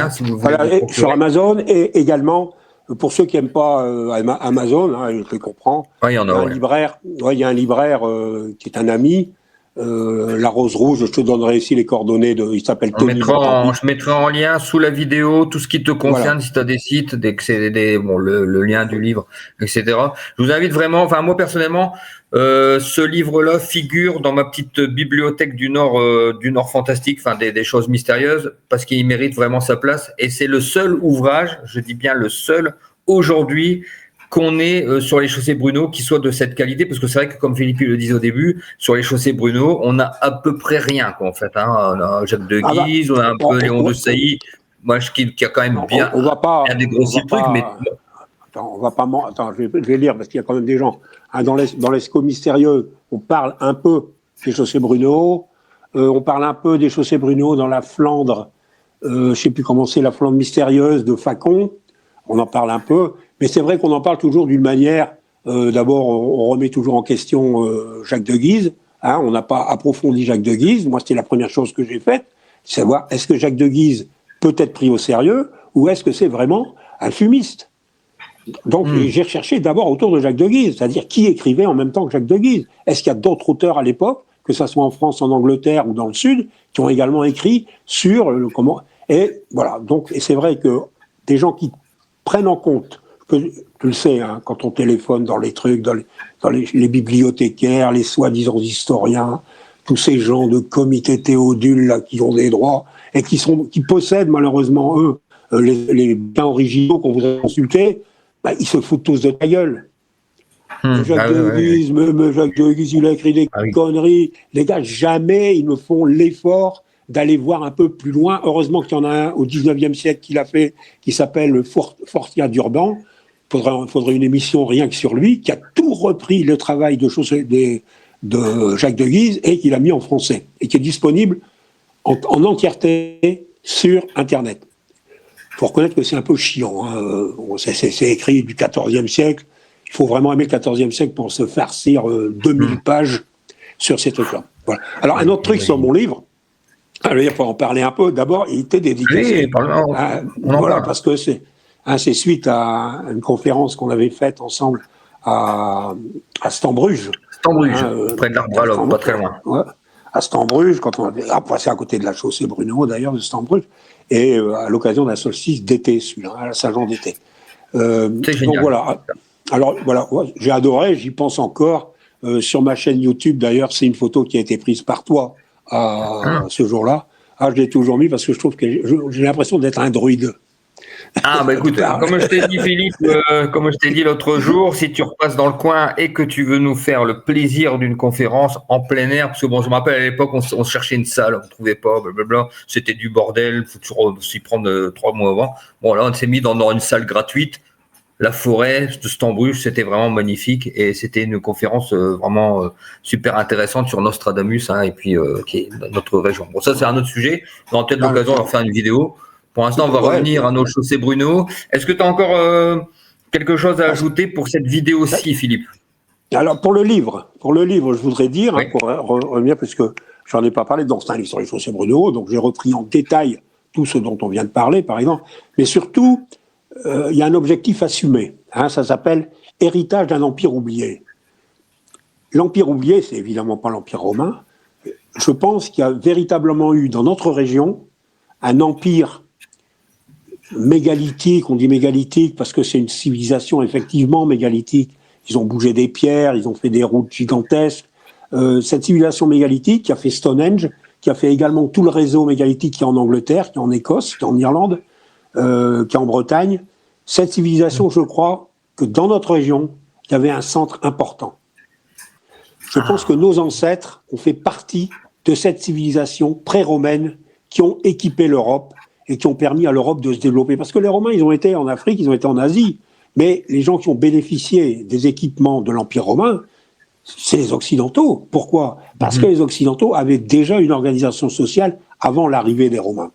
Si vous voulez. Voilà, sur Amazon et également. Pour ceux qui n'aiment pas Amazon, hein, je les comprends. Il y en a. Il y a un libraire qui est un ami, La Rose Rouge, je te donnerai ici les coordonnées il s'appelle Tony. Je mettrai en lien sous la vidéo tout ce qui te concerne, si tu as des sites, le lien du livre, etc. Je vous invite vraiment, enfin moi personnellement, ce livre-là figure dans ma petite bibliothèque du Nord fantastique, enfin des choses mystérieuses, parce qu'il mérite vraiment sa place. Et c'est le seul ouvrage, je dis bien le seul, aujourd'hui, qu'on ait sur les chaussées Brunehaut qui soit de cette qualité, parce que c'est vrai que comme Philippe le disait au début, sur les chaussées Brunehaut, on a à peu près rien quoi en fait. On a Jacques de Guise, on a un peu Léon de Sailly, moi qui a quand même bien des gros trucs, mais attends, on va pas attends, je vais lire parce qu'il y a quand même des gens dans l'ESCO mystérieux. On parle un peu des chaussées Brunehaut, on parle un peu des chaussées Brunehaut dans la Flandre, je sais plus comment c'est, la Flandre mystérieuse de Facon. On en parle un peu. Mais c'est vrai qu'on en parle toujours d'une manière. D'abord, on remet toujours en question Jacques de Guise. Hein, on n'a pas approfondi Jacques de Guise. Moi, c'était la première chose que j'ai faite, savoir est-ce que Jacques de Guise peut être pris au sérieux ou est-ce que c'est vraiment un fumiste. Donc, j'ai recherché d'abord autour de Jacques de Guise, c'est-à-dire qui écrivait en même temps que Jacques de Guise. Est-ce qu'il y a d'autres auteurs à l'époque, que ce soit en France, en Angleterre ou dans le Sud, qui ont également écrit sur comment. Et voilà. Donc, et c'est vrai que des gens qui prennent en compte. Tu le sais, hein, quand on téléphone dans les trucs, dans les bibliothécaires, les soi-disant historiens, tous ces gens de comité Théodule là, qui ont des droits et qui possèdent malheureusement eux les biens originaux qu'on voudrait consulter, bah, ils se foutent tous de ta gueule. Jacques de Guise, il a écrit des conneries. Les gars, jamais ils ne font l'effort d'aller voir un peu plus loin. Heureusement qu'il y en a un au 19e siècle qu'il a fait, qui s'appelle Fortia d'Urban. Il faudrait une émission rien que sur lui, qui a tout repris le travail de Jacques de Guise et qu'il a mis en français et qui est disponible en entièreté sur Internet. Il faut reconnaître que c'est un peu chiant. Hein. C'est écrit du 14e siècle. Il faut vraiment aimer le 14e siècle pour se farcir 2000 pages sur ces trucs-là. Voilà. Alors, un autre truc sur mon livre, il faut en parler un peu. D'abord, il était dédicacé. Voilà, parce que c'est suite à une conférence qu'on avait faite ensemble à Stambruge. Près de l'Arbre, pas très loin. Ouais, à Stambruge, quand on avait passé à côté de la chaussée Brunehaut, d'ailleurs, de Stambruge, et à l'occasion d'un solstice d'été, celui-là, à la Saint-Jean d'été. C'est génial. Donc voilà. Alors voilà, j'ai adoré, j'y pense encore. Sur ma chaîne YouTube, d'ailleurs, c'est une photo qui a été prise par toi ce jour-là. Je l'ai toujours mis parce que je trouve que j'ai l'impression d'être un druide. Écoute, comme je t'ai dit Philippe, comme je t'ai dit l'autre jour, si tu repasses dans le coin et que tu veux nous faire le plaisir d'une conférence en plein air, parce que bon, je me rappelle à l'époque, on cherchait une salle, on ne trouvait pas, blablabla, c'était du bordel, faut s'y prendre 3 mois avant. Bon là, on s'est mis dans une salle gratuite, la forêt de Stambruge, c'était vraiment magnifique et c'était une conférence vraiment super intéressante sur Nostradamus, hein, et puis qui est notre région. Bon, ça c'est un autre sujet, on aura peut-être l'occasion de faire une vidéo. Pour l'instant, on va revenir à nos chaussées Brunehaut. Est-ce que tu as encore quelque chose à ajouter pour cette vidéo-ci, Philippe? Alors, pour le livre, je voudrais dire, pour revenir, puisque j'en ai pas parlé, donc c'est un livre sur les chaussées Brunehaut, donc j'ai repris en détail tout ce dont on vient de parler, par exemple, mais surtout, il y a un objectif assumé, hein, ça s'appelle « Héritage d'un empire oublié ». L'empire oublié, c'est évidemment pas l'empire romain. Je pense qu'il y a véritablement eu dans notre région un empire mégalithique, on dit mégalithique parce que c'est une civilisation effectivement mégalithique. Ils ont bougé des pierres, ils ont fait des routes gigantesques. Cette civilisation mégalithique qui a fait Stonehenge, qui a fait également tout le réseau mégalithique qui est en Angleterre, qui est en Écosse, qui est en Irlande, qui est en Bretagne. Cette civilisation, je crois que dans notre région, il y avait un centre important. Je pense que nos ancêtres ont fait partie de cette civilisation pré-romaine qui ont équipé l'Europe et qui ont permis à l'Europe de se développer. Parce que les Romains, ils ont été en Afrique, ils ont été en Asie, mais les gens qui ont bénéficié des équipements de l'Empire romain, c'est les Occidentaux. Pourquoi ? Parce que les Occidentaux avaient déjà une organisation sociale avant l'arrivée des Romains.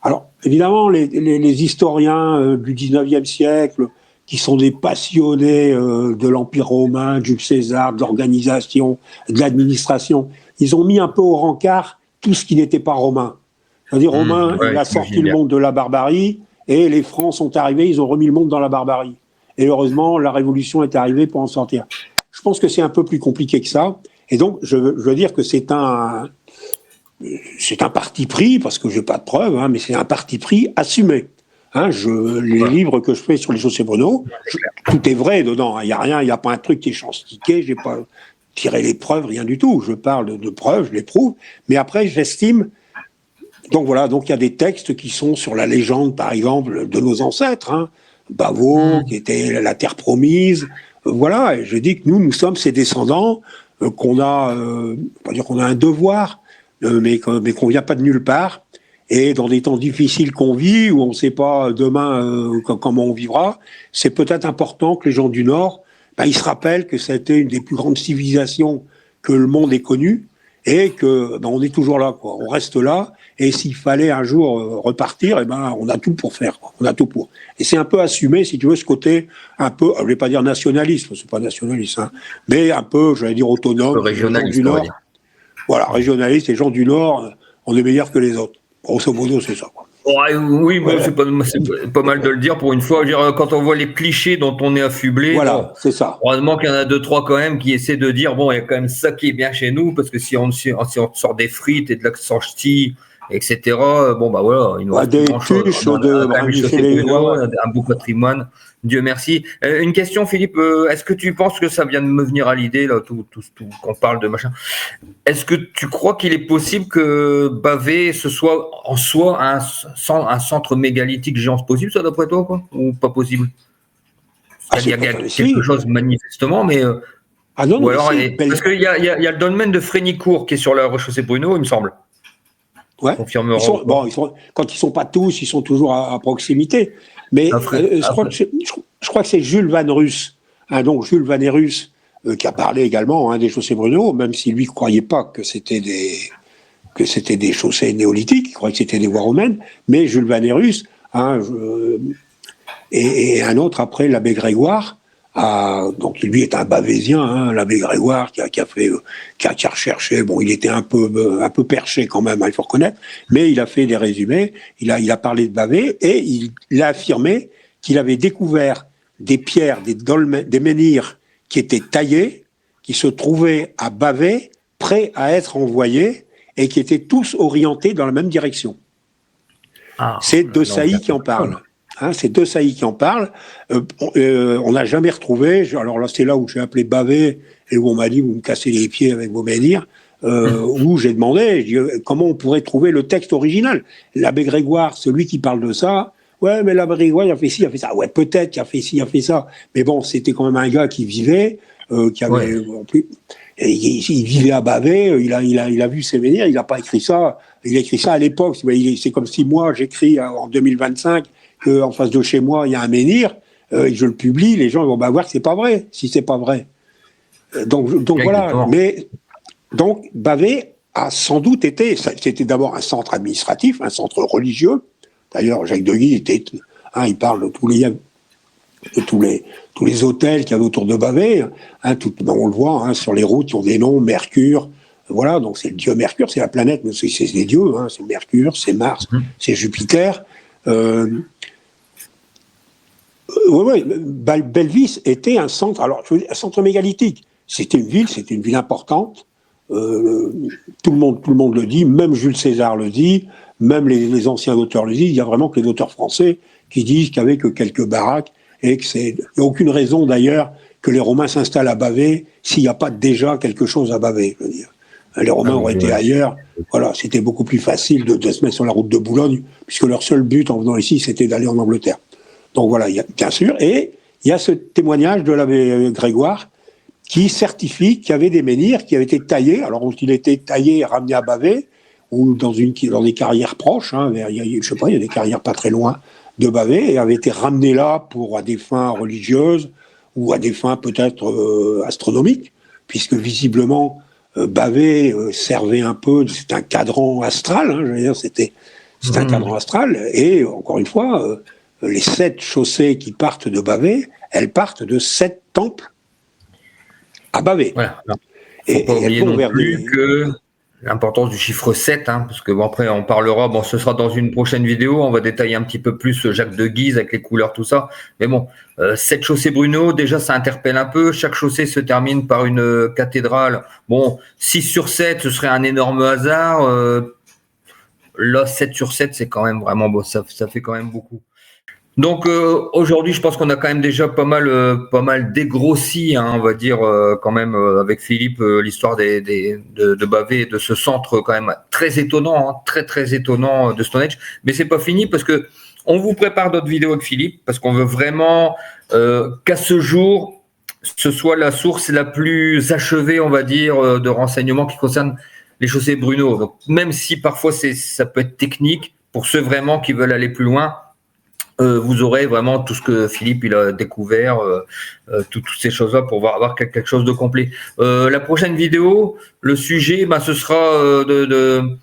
Alors, évidemment, les historiens du 19e siècle, qui sont des passionnés de l'Empire romain, de Jules César, de l'organisation, de l'administration, ils ont mis un peu au rencard tout ce qui n'était pas romain. C'est-à-dire, Romain, il a sorti le monde de la barbarie, et les Francs sont arrivés, ils ont remis le monde dans la barbarie. Et heureusement, la Révolution est arrivée pour en sortir. Je pense que c'est un peu plus compliqué que ça. Et donc, je veux dire que c'est un parti pris, parce que j'ai pas de preuves, mais c'est un parti pris assumé. Les livres que je fais sur les chaussées Bruno, tout est vrai dedans. Il y a rien, il y a pas un truc qui est chantiqué. J'ai pas tiré les preuves, rien du tout. Je parle de preuves, je les prouve. Mais après, j'estime. Donc voilà, donc il y a des textes qui sont sur la légende, par exemple, de nos ancêtres. Bavo, qui était la terre promise. Voilà, et je dis que nous sommes ces descendants, qu'on a, pas dire qu'on a un devoir, mais qu'on vient pas de nulle part. Et dans des temps difficiles qu'on vit, où on ne sait pas demain comment on vivra, c'est peut-être important que les gens du Nord, ils se rappellent que c'était une des plus grandes civilisations que le monde ait connues, et que on est toujours là, quoi. On reste là, et s'il fallait un jour repartir, on a tout pour faire, quoi. On a tout pour. Et c'est un peu assumé, si tu veux, ce côté un peu, je vais pas dire nationaliste, c'est pas nationaliste, mais un peu, j'allais dire autonome, régionaliste, du Nord. Voilà, régionaliste, les gens du Nord, on est meilleurs que les autres. Grosso modo, c'est ça, quoi. Ouais, oui, ouais. C'est pas mal de le dire pour une fois. Je veux dire, quand on voit les clichés dont on est affublé, voilà, c'est ça. Heureusement qu'il y en a 2-3 quand même qui essaient de dire bon, il y a quand même ça qui est bien chez nous, parce que si on sort des frites et de l'accent ch'ti, etc. Bon bah voilà, il nous reste des grand-chose. tuches On a de un beau patrimoine. Dieu merci. Une question, Philippe. Est-ce que tu penses que ça vient de me venir à l'idée là, tout qu'on parle de machin? Est-ce que tu crois qu'il est possible que Bavé ce soit en soi un centre mégalithique géant? Possible, ça, d'après toi, quoi, ou pas possible? Il y a quelque chose manifestement, mais non, ou alors, parce qu'il y a le dolmen de Frénicourt qui est sur la rez-de-chaussée Bruno, il me semble. Ouais. Quand ils sont pas tous, ils sont toujours à proximité. Mais je crois que c'est Jules Vannerus, donc Jules Vannerus, qui a parlé également des chaussées Bruno, même si lui ne croyait pas que c'était des chaussées néolithiques, il croyait que c'était des voies romaines. Mais Jules Vannerus, et un autre après, l'abbé Grégoire, donc lui est un Bavésien, l'abbé Grégoire, qui a recherché. Bon, il était un peu perché quand même, il faut reconnaître, mais il a fait des résumés. Il a parlé de Bavé, et il a affirmé qu'il avait découvert des pierres, des menhirs qui étaient taillés, qui se trouvaient à Bavé, prêts à être envoyés, et qui étaient tous orientés dans la même direction. C'est De Sailly qui en parle. C'est De Sailly qui en parle. On n'a jamais retrouvé. Alors là, c'est là où j'ai appelé Bavé et où on m'a dit vous me cassez les pieds avec vos menhirs. Où j'ai demandé comment on pourrait trouver le texte original. L'abbé Grégoire, celui qui parle de ça. Ouais, mais l'abbé Grégoire, il a fait ci, il a fait ça. Ouais, peut-être qu'il a fait ci, il a fait ça. Mais bon, c'était quand même un gars qui vivait, qui avait en plus. Et il vivait à Bavé. Il a vu ses menhirs. Il n'a pas écrit ça. Il a écrit ça à l'époque. C'est comme si moi j'écris en 2025. qu'en face de chez moi, il y a un menhir, et je le publie, les gens vont voir que c'est pas vrai, si c'est pas vrai. Donc voilà. Mais donc Bavé a sans doute été, c'était d'abord un centre administratif, un centre religieux. D'ailleurs, Jacques de Guy il parle de tous les hôtels qu'il y a autour de Bavé. On le voit sur les routes, ils ont des noms, Mercure. Voilà, donc c'est le dieu Mercure, c'est la planète, mais c'est des dieux, c'est Mercure, c'est Mars, c'est Jupiter. Belvis était un centre, un centre mégalithique. C'était une ville importante. Tout le monde le dit, même Jules César le dit, même les anciens auteurs le disent. Il y a vraiment que les auteurs français qui disent qu'il n'y avait que quelques baraques et que il n'y a aucune raison d'ailleurs que les Romains s'installent à Bavé s'il n'y a pas déjà quelque chose à Bavé. Je veux dire. Les Romains auraient été ailleurs. Voilà, c'était beaucoup plus facile de se mettre sur la route de Boulogne, puisque leur seul but en venant ici, c'était d'aller en Angleterre. Donc voilà, bien sûr. Et il y a ce témoignage de l'abbé Grégoire qui certifie qu'il y avait des menhirs qui avaient été taillés. Alors, ont-ils été taillés et ramenés à Bavé, ou dans des carrières proches, je sais pas, il y a des carrières pas très loin de Bavé, et avaient été ramenés là à des fins religieuses, ou à des fins peut-être astronomiques, puisque visiblement, Bavé servait un peu, c'est un cadran astral, je veux dire, c'est un cadran astral, et encore une fois, les 7 chaussées qui partent de Bavé, elles partent de 7 temples à Bavé. Voilà. Et elles vont vers que l'importance du chiffre 7, hein, parce que bon, après on parlera, bon, ce sera dans une prochaine vidéo, on va détailler un petit peu plus Jacques de Guise avec les couleurs, tout ça. Mais bon, 7 chaussées Bruno, déjà ça interpelle un peu. Chaque chaussée se termine par une cathédrale. Bon, 6 sur 7, ce serait un énorme hasard. Là, 7 sur 7, c'est quand même vraiment beau, ça fait quand même beaucoup. Donc aujourd'hui, je pense qu'on a quand même déjà pas mal dégrossi, hein, on va dire quand même avec Philippe l'histoire de Bavet et de ce centre quand même très étonnant, hein, très étonnant de Stonehenge. Mais c'est pas fini parce que on vous prépare d'autres vidéos avec Philippe parce qu'on veut vraiment qu'à ce jour ce soit la source la plus achevée, on va dire, de renseignements qui concernent les chaussées Bruno. Donc même si parfois ça peut être technique pour ceux vraiment qui veulent aller plus loin. Vous aurez vraiment tout ce que Philippe il a découvert, toutes ces choses-là pour avoir quelque chose de complet. La prochaine vidéo, le sujet, ce sera de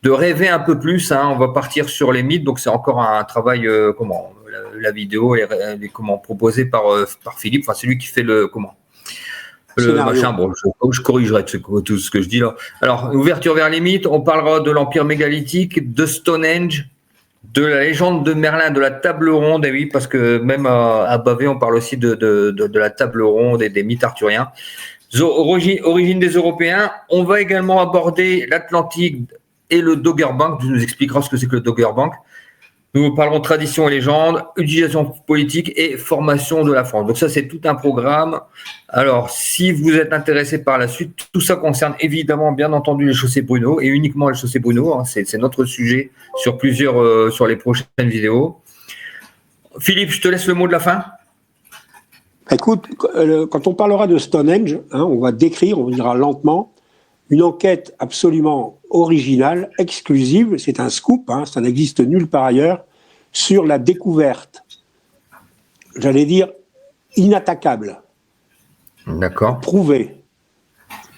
rêver un peu plus. Hein. On va partir sur les mythes, donc c'est encore un travail la vidéo est proposée par Philippe. Enfin, c'est lui qui fait le machin. Bon, je corrigerai tout ce que je dis là. Alors, ouverture vers les mythes. On parlera de l'Empire mégalithique, de Stonehenge. De la légende de Merlin, de la table ronde, et oui, parce que même à Bavet, on parle aussi de la table ronde et des mythes arthuriens. Origine des Européens. On va également aborder l'Atlantique et le Dogger Bank. Tu nous expliqueras ce que c'est que le Dogger Bank. Nous parlerons tradition et légende, utilisation politique et formation de la France. Donc ça, c'est tout un programme. Alors, si vous êtes intéressé par la suite, tout ça concerne évidemment, bien entendu, les chaussées Bruno et uniquement les chaussées Bruno. Hein, c'est notre sujet sur sur les prochaines vidéos. Philippe, je te laisse le mot de la fin. Écoute, quand on parlera de Stonehenge, hein, on va décrire, on dira lentement, une enquête absolument originale, exclusive, c'est un scoop, hein, ça n'existe nulle part ailleurs, sur la découverte, j'allais dire, inattaquable, d'accord, prouvée,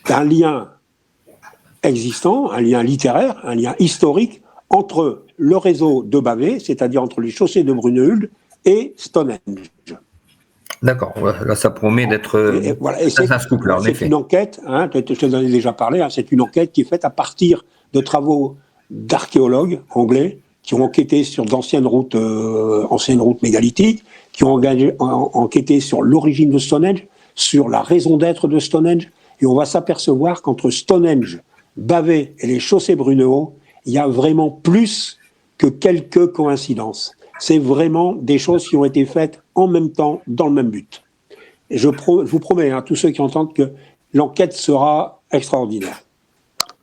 d'un lien existant, un lien littéraire, un lien historique, entre le réseau de Bavet, c'est-à-dire entre les chaussées de Brunehulde et Stonehenge. D'accord, là ça promet d'être c'est un scoop là, en effet. C'est une enquête, hein, je t'en ai déjà parlé, hein, c'est une enquête qui est faite à partir de travaux d'archéologues anglais qui ont enquêté sur d'anciennes routes mégalithiques, qui ont enquêté sur l'origine de Stonehenge, sur la raison d'être de Stonehenge, et on va s'apercevoir qu'entre Stonehenge, Bavet et les chaussées Brunehaut, il y a vraiment plus que quelques coïncidences. C'est vraiment des choses qui ont été faites en même temps, dans le même but. Et je vous promets, hein, tous ceux qui entendent, que l'enquête sera extraordinaire.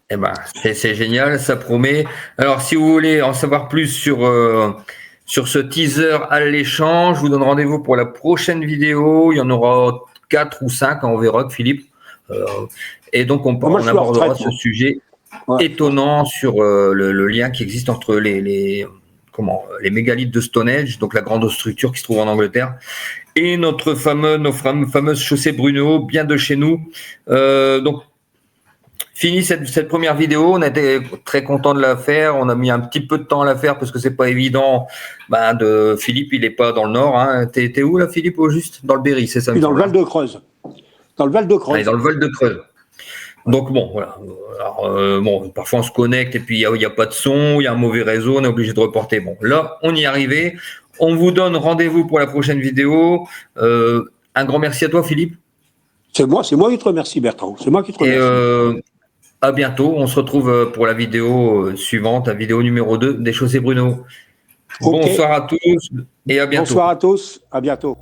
Eh ben, c'est génial, ça promet. Alors, si vous voulez en savoir plus sur ce teaser alléchant, je vous donne rendez-vous pour la prochaine vidéo. Il y en aura 4 ou 5, on verra, Philippe. Et donc, on abordera ce sujet étonnant sur le lien qui existe entre les mégalithes de Stonehenge, donc la grande structure qui se trouve en Angleterre, et nos fameuses chaussées Brunehaut, bien de chez nous. Donc, fini cette première vidéo, on a été très content de la faire. On a mis un petit peu de temps à la faire parce que c'est pas évident. Philippe, il est pas dans le Nord. Hein. T'es où là, Philippe, au juste? Dans le Berry, c'est ça? Dans le Val-de-Creuse. Dans le Val-de-Creuse. Dans le Val-de-Creuse. Donc bon, voilà. Alors, parfois on se connecte et puis il y a pas de son, il y a un mauvais réseau, on est obligé de reporter. Bon, là, on y est arrivé. On vous donne rendez-vous pour la prochaine vidéo. Un grand merci à toi, Philippe. C'est moi qui te remercie, Bertrand. C'est moi qui te remercie. À bientôt. On se retrouve pour la vidéo suivante, la vidéo numéro 2 des chaussées Bruno. Okay. Bonsoir à tous et à bientôt. Bonsoir à tous, à bientôt.